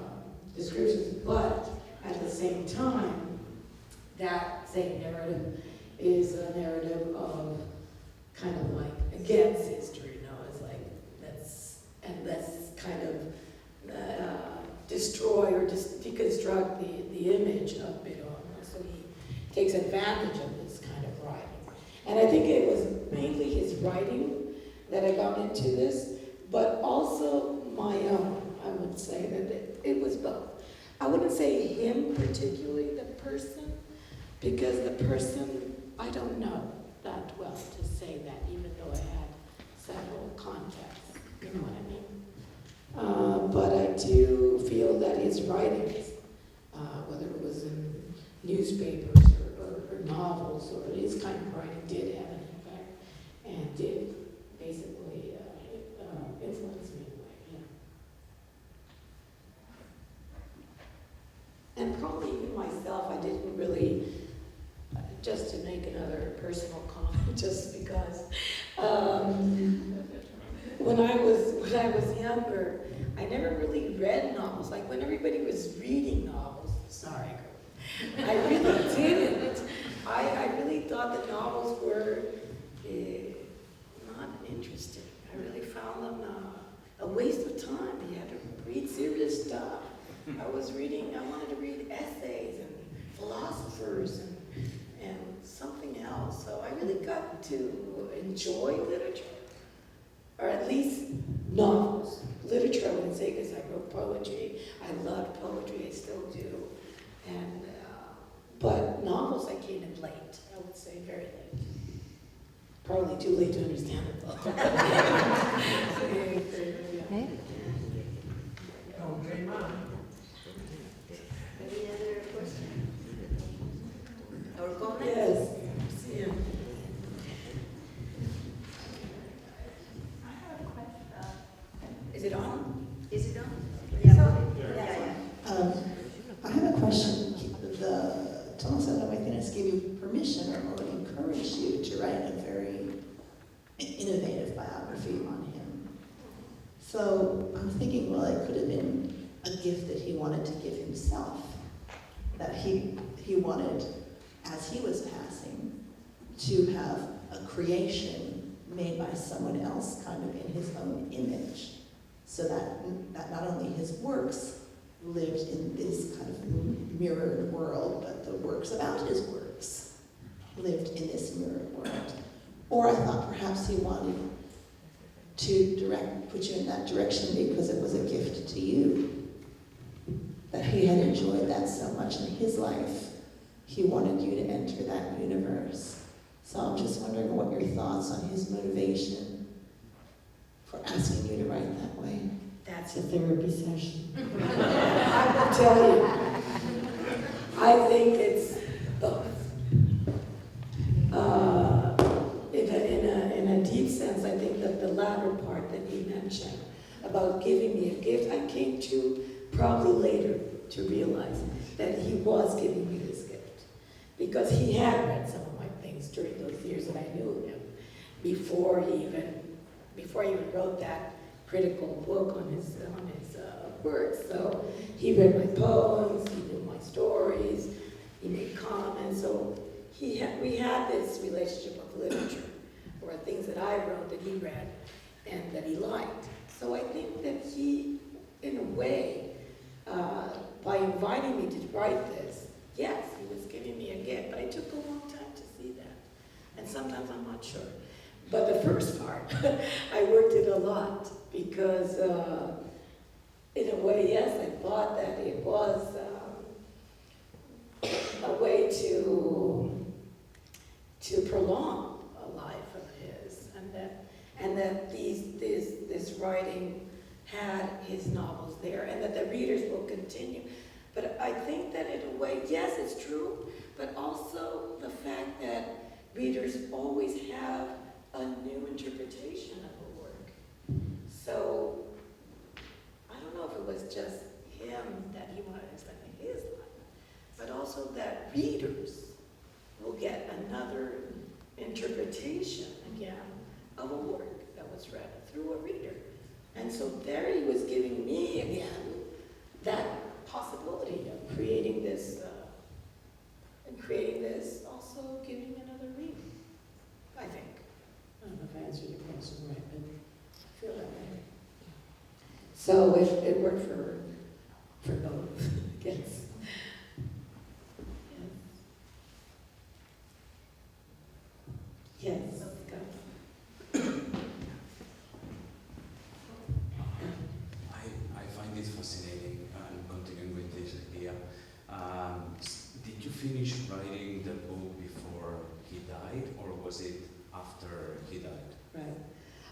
descriptions. But at the same time, that same narrative is a narrative of kind of like against history, you know, it's like let's kind of destroy or just deconstruct the image of Perón. So he takes advantage of this kind of writing. And I think it was mainly his writing that I got into this, but also my own. I would say that it was both. I wouldn't say him particularly, the person, because the person, I don't know that well to say that, even though I had several contacts, you know what I mean? But I do feel that his writings, whether it was in newspapers or novels or his kind of writing did have an impact and did basically influence me in a way, yeah. And probably even myself, I didn't really, just to make another personal comment, just because, when I was younger, I never really read novels. Like when everybody was reading novels, sorry, I really didn't. I really thought that novels were not interesting. I really found them a waste of time. You had to read serious stuff. I wanted to read essays and philosophers and something else. So I really got to enjoy literature, or at least novels. Literature, I wouldn't say, because I wrote poetry. I loved poetry, I still do. And but novels I came in late, I would say very late. Probably too late to understand it though. Any other questions? Or comments? Yes. Yeah. Is it on? Is it on? I have a question. Thomas Alva Martinez gave you permission or encouraged you to write a very innovative biography on him. So I'm thinking, well, it could have been a gift that he wanted to give himself, that he wanted, as he was passing, to have a creation made by someone else kind of in his own image, so that not only his works lived in this kind of mirrored world, but the works about his works lived in this mirrored world. Or I thought perhaps he wanted to put you in that direction because it was a gift to you, that he had enjoyed that so much in his life. He wanted you to enter that universe. So I'm just wondering what your thoughts on his motivation for asking you to write that way. That's a therapy session. I will tell you. I think it's both. In a deep sense, I think that the latter part that you mentioned about giving me a gift, I came to probably later to realize that he was giving me this gift. Because he had read some of my things during those years that I knew him, before he even wrote that critical book on his works. So he read my poems, he knew my stories, he made comments. So we had this relationship of literature, or things that I wrote that he read and that he liked. So I think that he, in a way, by inviting me to write this, yes, he was giving me a gift, but it took a long time to see that. And sometimes I'm not sure. But the first part, I worked it a lot because, in a way, yes, I thought that it was a way to prolong a life of his, and that this writing had his novels there, and that the readers will continue. But I think that in a way, yes, it's true, but also the fact that readers always have a new interpretation of a work. So, I don't know if it was just him that he wanted to spend his life, but also that readers will get another interpretation again of a work that was read through a reader. And so there he was giving me again that possibility of creating this, also giving another reading, I think. I don't know if I answered your question right, but I feel that way. So it worked for both, I guess. Yes. I find it fascinating, and continuing with this idea. Did you finish writing the book before he died, or was it after he died? Right.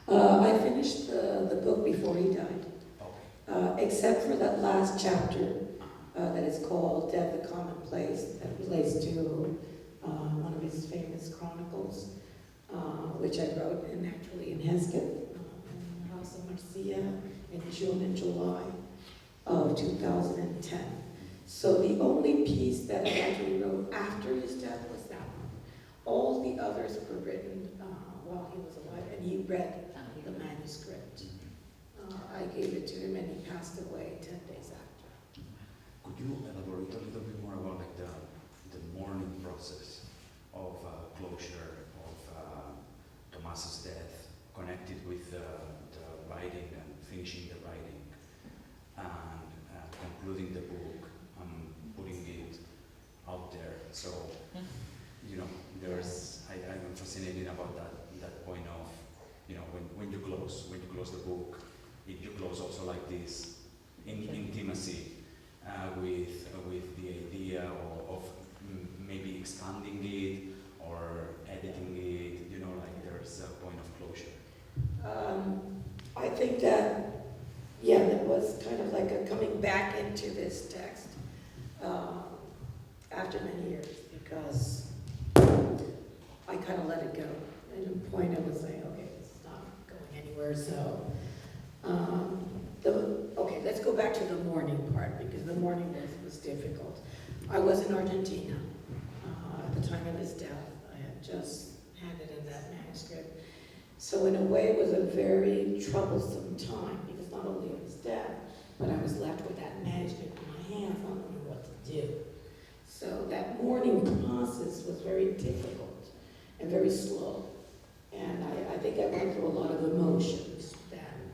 I finished the book before he died. Okay. Except for that last chapter that is called Death a Commonplace, that relates to one of his famous chronicles, which I wrote actually in Hesketh, in the House of Marcia, in June and July of 2010. So the only piece that I actually wrote after his death was that one. All the others were written while he was alive, and he read the manuscript. I gave it to him, and he passed away 10 days after. Could you elaborate a little bit more about like the mourning process of closure of Tomas's death, connected with the writing and finishing the writing, and concluding the book, putting it out there. So, you know, I'm fascinated about that point of, you know, when you close the book, if you close also like this intimacy with the idea of maybe expanding it or editing it, you know, like there's a point of closure. I think that, yeah, that was kind of like a coming back into this text after many years, because I kind of let it go. At a point I was like, okay, it's not going anywhere, so. Okay, let's go back to the mourning part, because the mourning was difficult. I was in Argentina at the time of his death. I had just handed in that manuscript. So in a way it was a very troublesome time, because not only of his death, but I was left with that manuscript in my hands, not knowing what to do. So that mourning process was very difficult and very slow. And I think I went through a lot of emotions then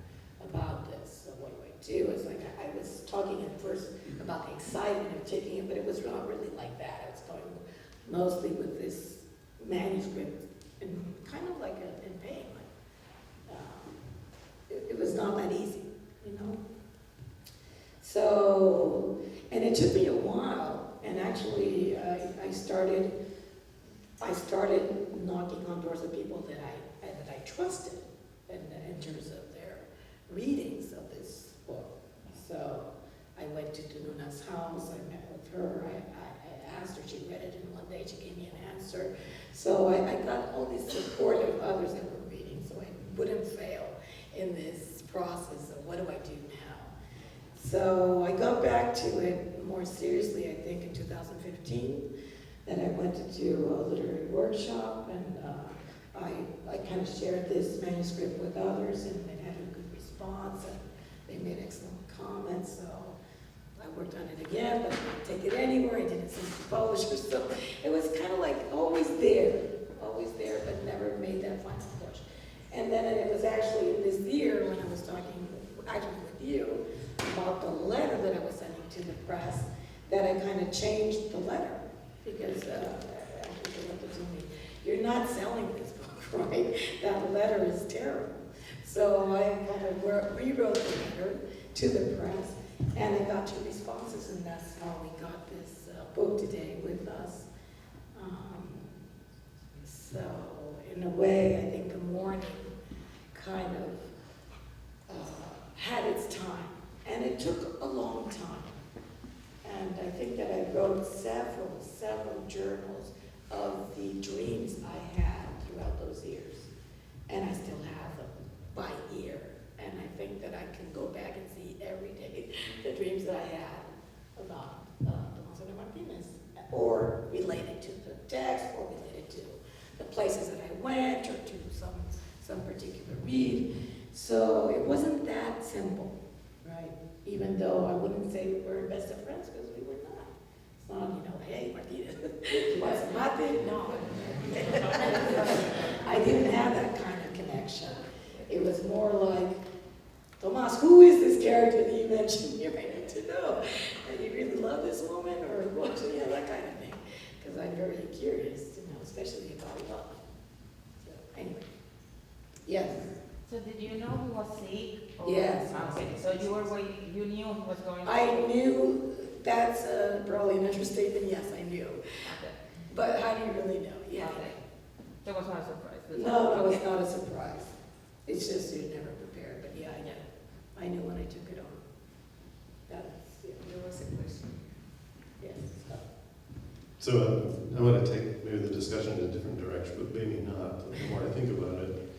about this. So what do I do? It's like I was talking at first about the excitement of taking it, but it was not really like that. I was going mostly with this manuscript and kind of like in pain. It was not that easy, you know? So, and it took me a while, and actually I started knocking on doors of people that I trusted in terms of their readings of this book. So I went to Dununa's house, I met with her, I asked her, she read it in one day, she gave me an answer. So I got all this support of others that were reading, so I wouldn't fail in this process of what do I do now. So I got back to it more seriously, I think, in 2015. Then I went to do a literary workshop, and I kind of shared this manuscript with others, and it had a good response, and they made excellent comments. So I worked on it again, but I didn't take it anywhere. I didn't see the publisher, so it was kind of like always there, but never made that final push. And then it was actually in this year when I was talking actually with you about the letter that I was sending to the press that I kind of changed the letter, because actually they looked at me, you're not selling this book, right? That letter is terrible. So I kind of rewrote the letter to the press, and I got 2 responses, and that's how we got this book today with us. So in a way, I think the mourning kind of had its time, and it took a long time. And I think that I wrote several journals of the dreams I had throughout those years, and I still have them by ear. And I think that I can go back and see every day the dreams that I had about Tomás Martínez, or related to the text, or related to the places that I went, or to some particular read. So it wasn't that simple, right? Even though I wouldn't say we were best of friends, because we were not. It's not, you know, hey, Martínez, what's mate? No. I didn't have that kind of connection. It was more like, Tomás, who is this character that you mentioned here? I need to know. And you really love this woman, or what? You know, that kind of thing. Because I'm very curious to know, especially about love. So, anyway. Yes. So did you know he was sick? Or? Yes. Okay, so you knew he was going I knew, that's probably an understatement, yes, I knew. Okay. But how do you really know? Yeah. Okay. That was not a surprise. No, it's not a surprise. It's just you're never prepared, but yeah, I know. I knew when I took it on. That's, yeah. There was a question. So I want to take maybe the discussion in a different direction, but maybe not, the more I think about it.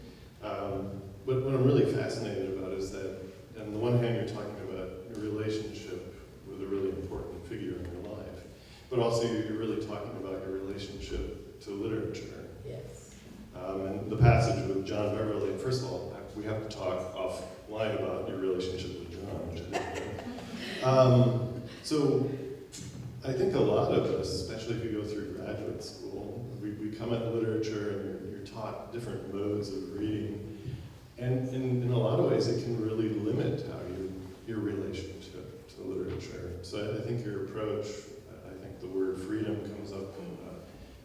But what I'm really fascinated about is that, on the one hand, you're talking about your relationship with a really important figure in your life, but also you're really talking about your relationship to literature. Yes. And the passage with John Beverly, first of all, we have to talk offline about your relationship with John, which I didn't know. So I think a lot of us, especially if you go through graduate school, we come at literature and you're taught different modes of reading. And in a lot of ways, it can really limit how your relationship to literature. So I think your approach, I think the word freedom comes up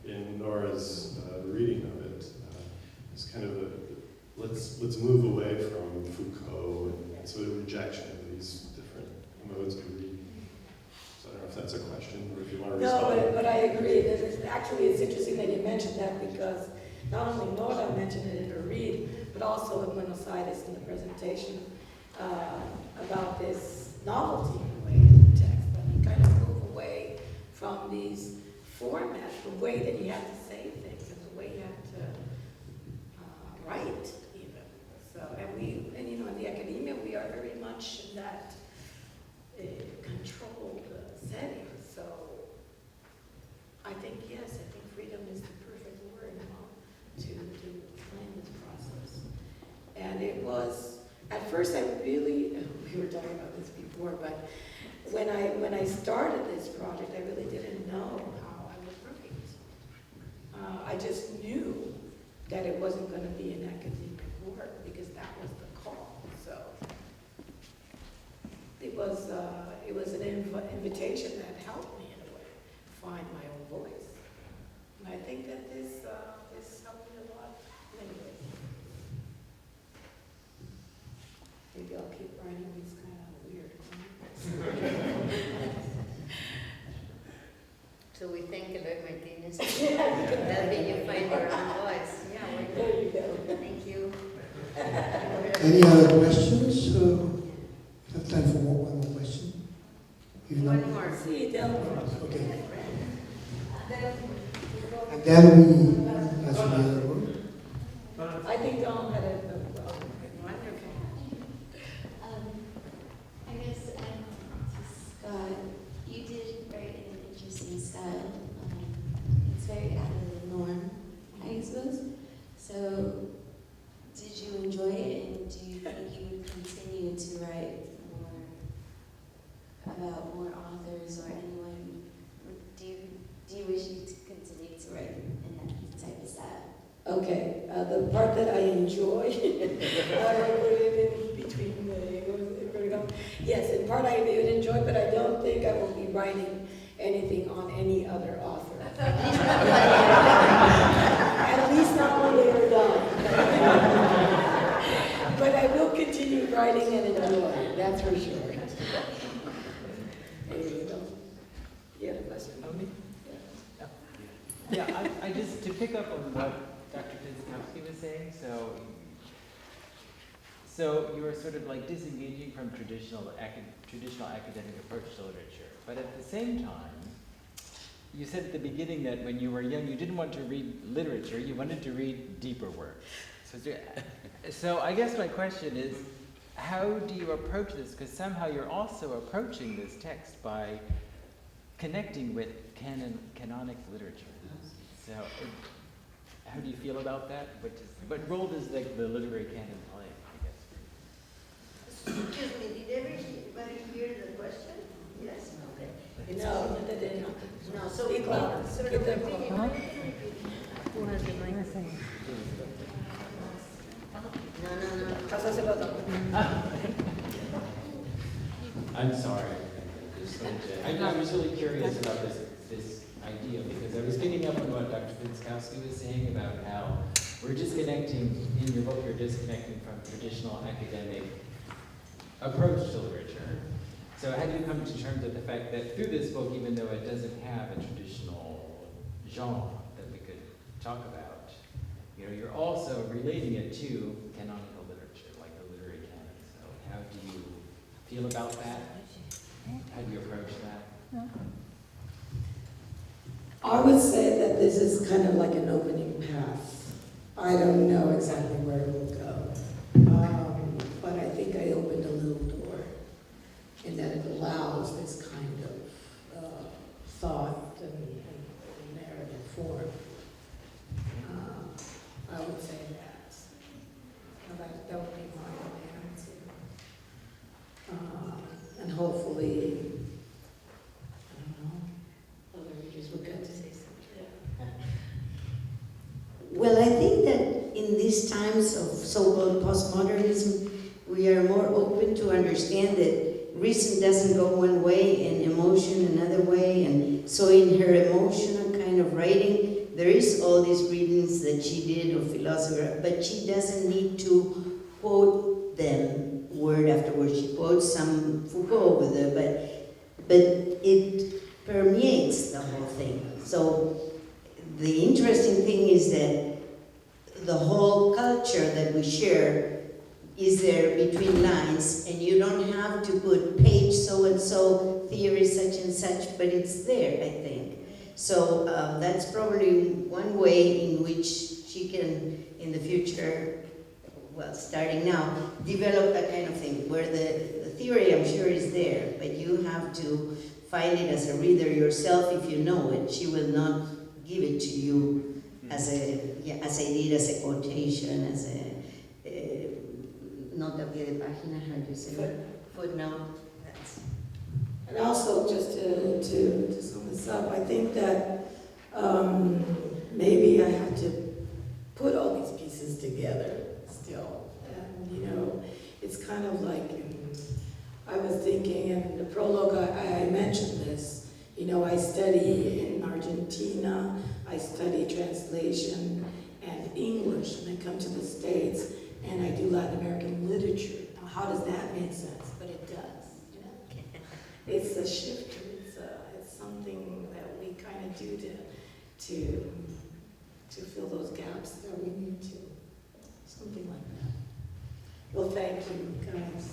in Nora's reading of it. It's kind of let's move away from Foucault and sort of rejection of these different modes of reading. So I don't know if that's a question or if you want to respond. No, but I agree. It's interesting that you mentioned that because not only Nora mentioned it in her read, but also in Buenos Aires in the presentation about this novelty in a way in the text. I mean, kind of move away from these formats, the way that you have to say things and the way you have to write even. So, and you know, in the academia, we are very much in that controlled setting. So I think, yes, I think freedom is the perfect word to explain this process. And it was, at first I really, we were talking about this before, but when I started this project, I really didn't know how I would write. I just knew that it wasn't going to be an academic work because that was the call. So it was an invitation that helped me in a way find my own voice. And I think that this helped me a lot in many ways. Maybe I'll keep writing these kind of weird comments. So we thank Eloy Martinez. That'll be you find your own voice. Yeah, there you go. Thank you. Any other questions? We have time for one more question. If not, One more. okay. And then we ask the other one. I think Don had a Wonderful. I guess Scott, you did write in an interesting style. It's very out of the norm, I suppose. So, did you enjoy it, and do you think you would continue to write more about more authors or anyone? Do you wish you to continue to write in that type of style? Okay, the part that I enjoy, I put it in between the, yes, in part I would enjoy, but I don't think I will be writing anything on any other author. At least not when they are done. But I will continue writing and enjoy, that's for sure. There you go. You had a question? Yeah, I just, to pick up on what Dr. Fidzikowski was saying, so you were sort of like disengaging from traditional academic approach to literature, but at the same time, you said at the beginning that when you were young, you didn't want to read literature, you wanted to read deeper work. So I guess my question is, how do you approach this? Because somehow you're also approaching this text by connecting with canonic literature. So how do you feel about that? What role does the literary canon play, I guess? Excuse me, did everybody hear the question? Yes? Okay. No. So Speak louder. Get them Huh? Who has the microphone? No. I'm sorry. I was really curious about this idea because I was picking up on what Dr. Fidzikowski was saying about how we're disconnecting, in your book, you're disconnecting from traditional academic approach to literature. So how do you come to terms with the fact that through this book, even though it doesn't have a traditional genre that we could talk about, you're also relating it to canonical literature, like the literary canon. So how do you feel about that? How do you approach that? I would say that this is kind of like an opening path. I don't know exactly where it will go. But I think I opened a little door in that it allows this kind of thought and narrative form. I would say that. That would be my answer. And hopefully, I don't know, other readers will get to say something. Well, I think that in these times of so-called postmodernism, we are more open to understand that reason doesn't go one way and emotion another way. And so in her emotional kind of writing, there is all these readings that she did of philosophers, but she doesn't need to quote them word after word. She quotes some Foucault over there, but it permeates the whole thing. So the interesting thing is that the whole culture that we share is there between lines, and you don't have to put page so-and-so, theory such and such, but it's there, I think. So that's probably one way in which she can, in the future, well, starting now, develop that kind of thing, where the theory, I'm sure, is there, but you have to find it as a reader yourself if you know it. She will not give it to you as I did, as a quotation, as a nota pie de página, how do you say it? Footnote. And also, just to sum this up, I think that maybe I have to put all these pieces together still. And, you know, it's kind of like, I was thinking in the prologue, I mentioned this, you know, I study in Argentina, I study translation and English, and I come to the States, and I do Latin American literature. Now, how does that make sense? But it does, you know. It's a shifter. It's something that we kind of do to fill those gaps that we need to. Something like that. Well, thank you, guys.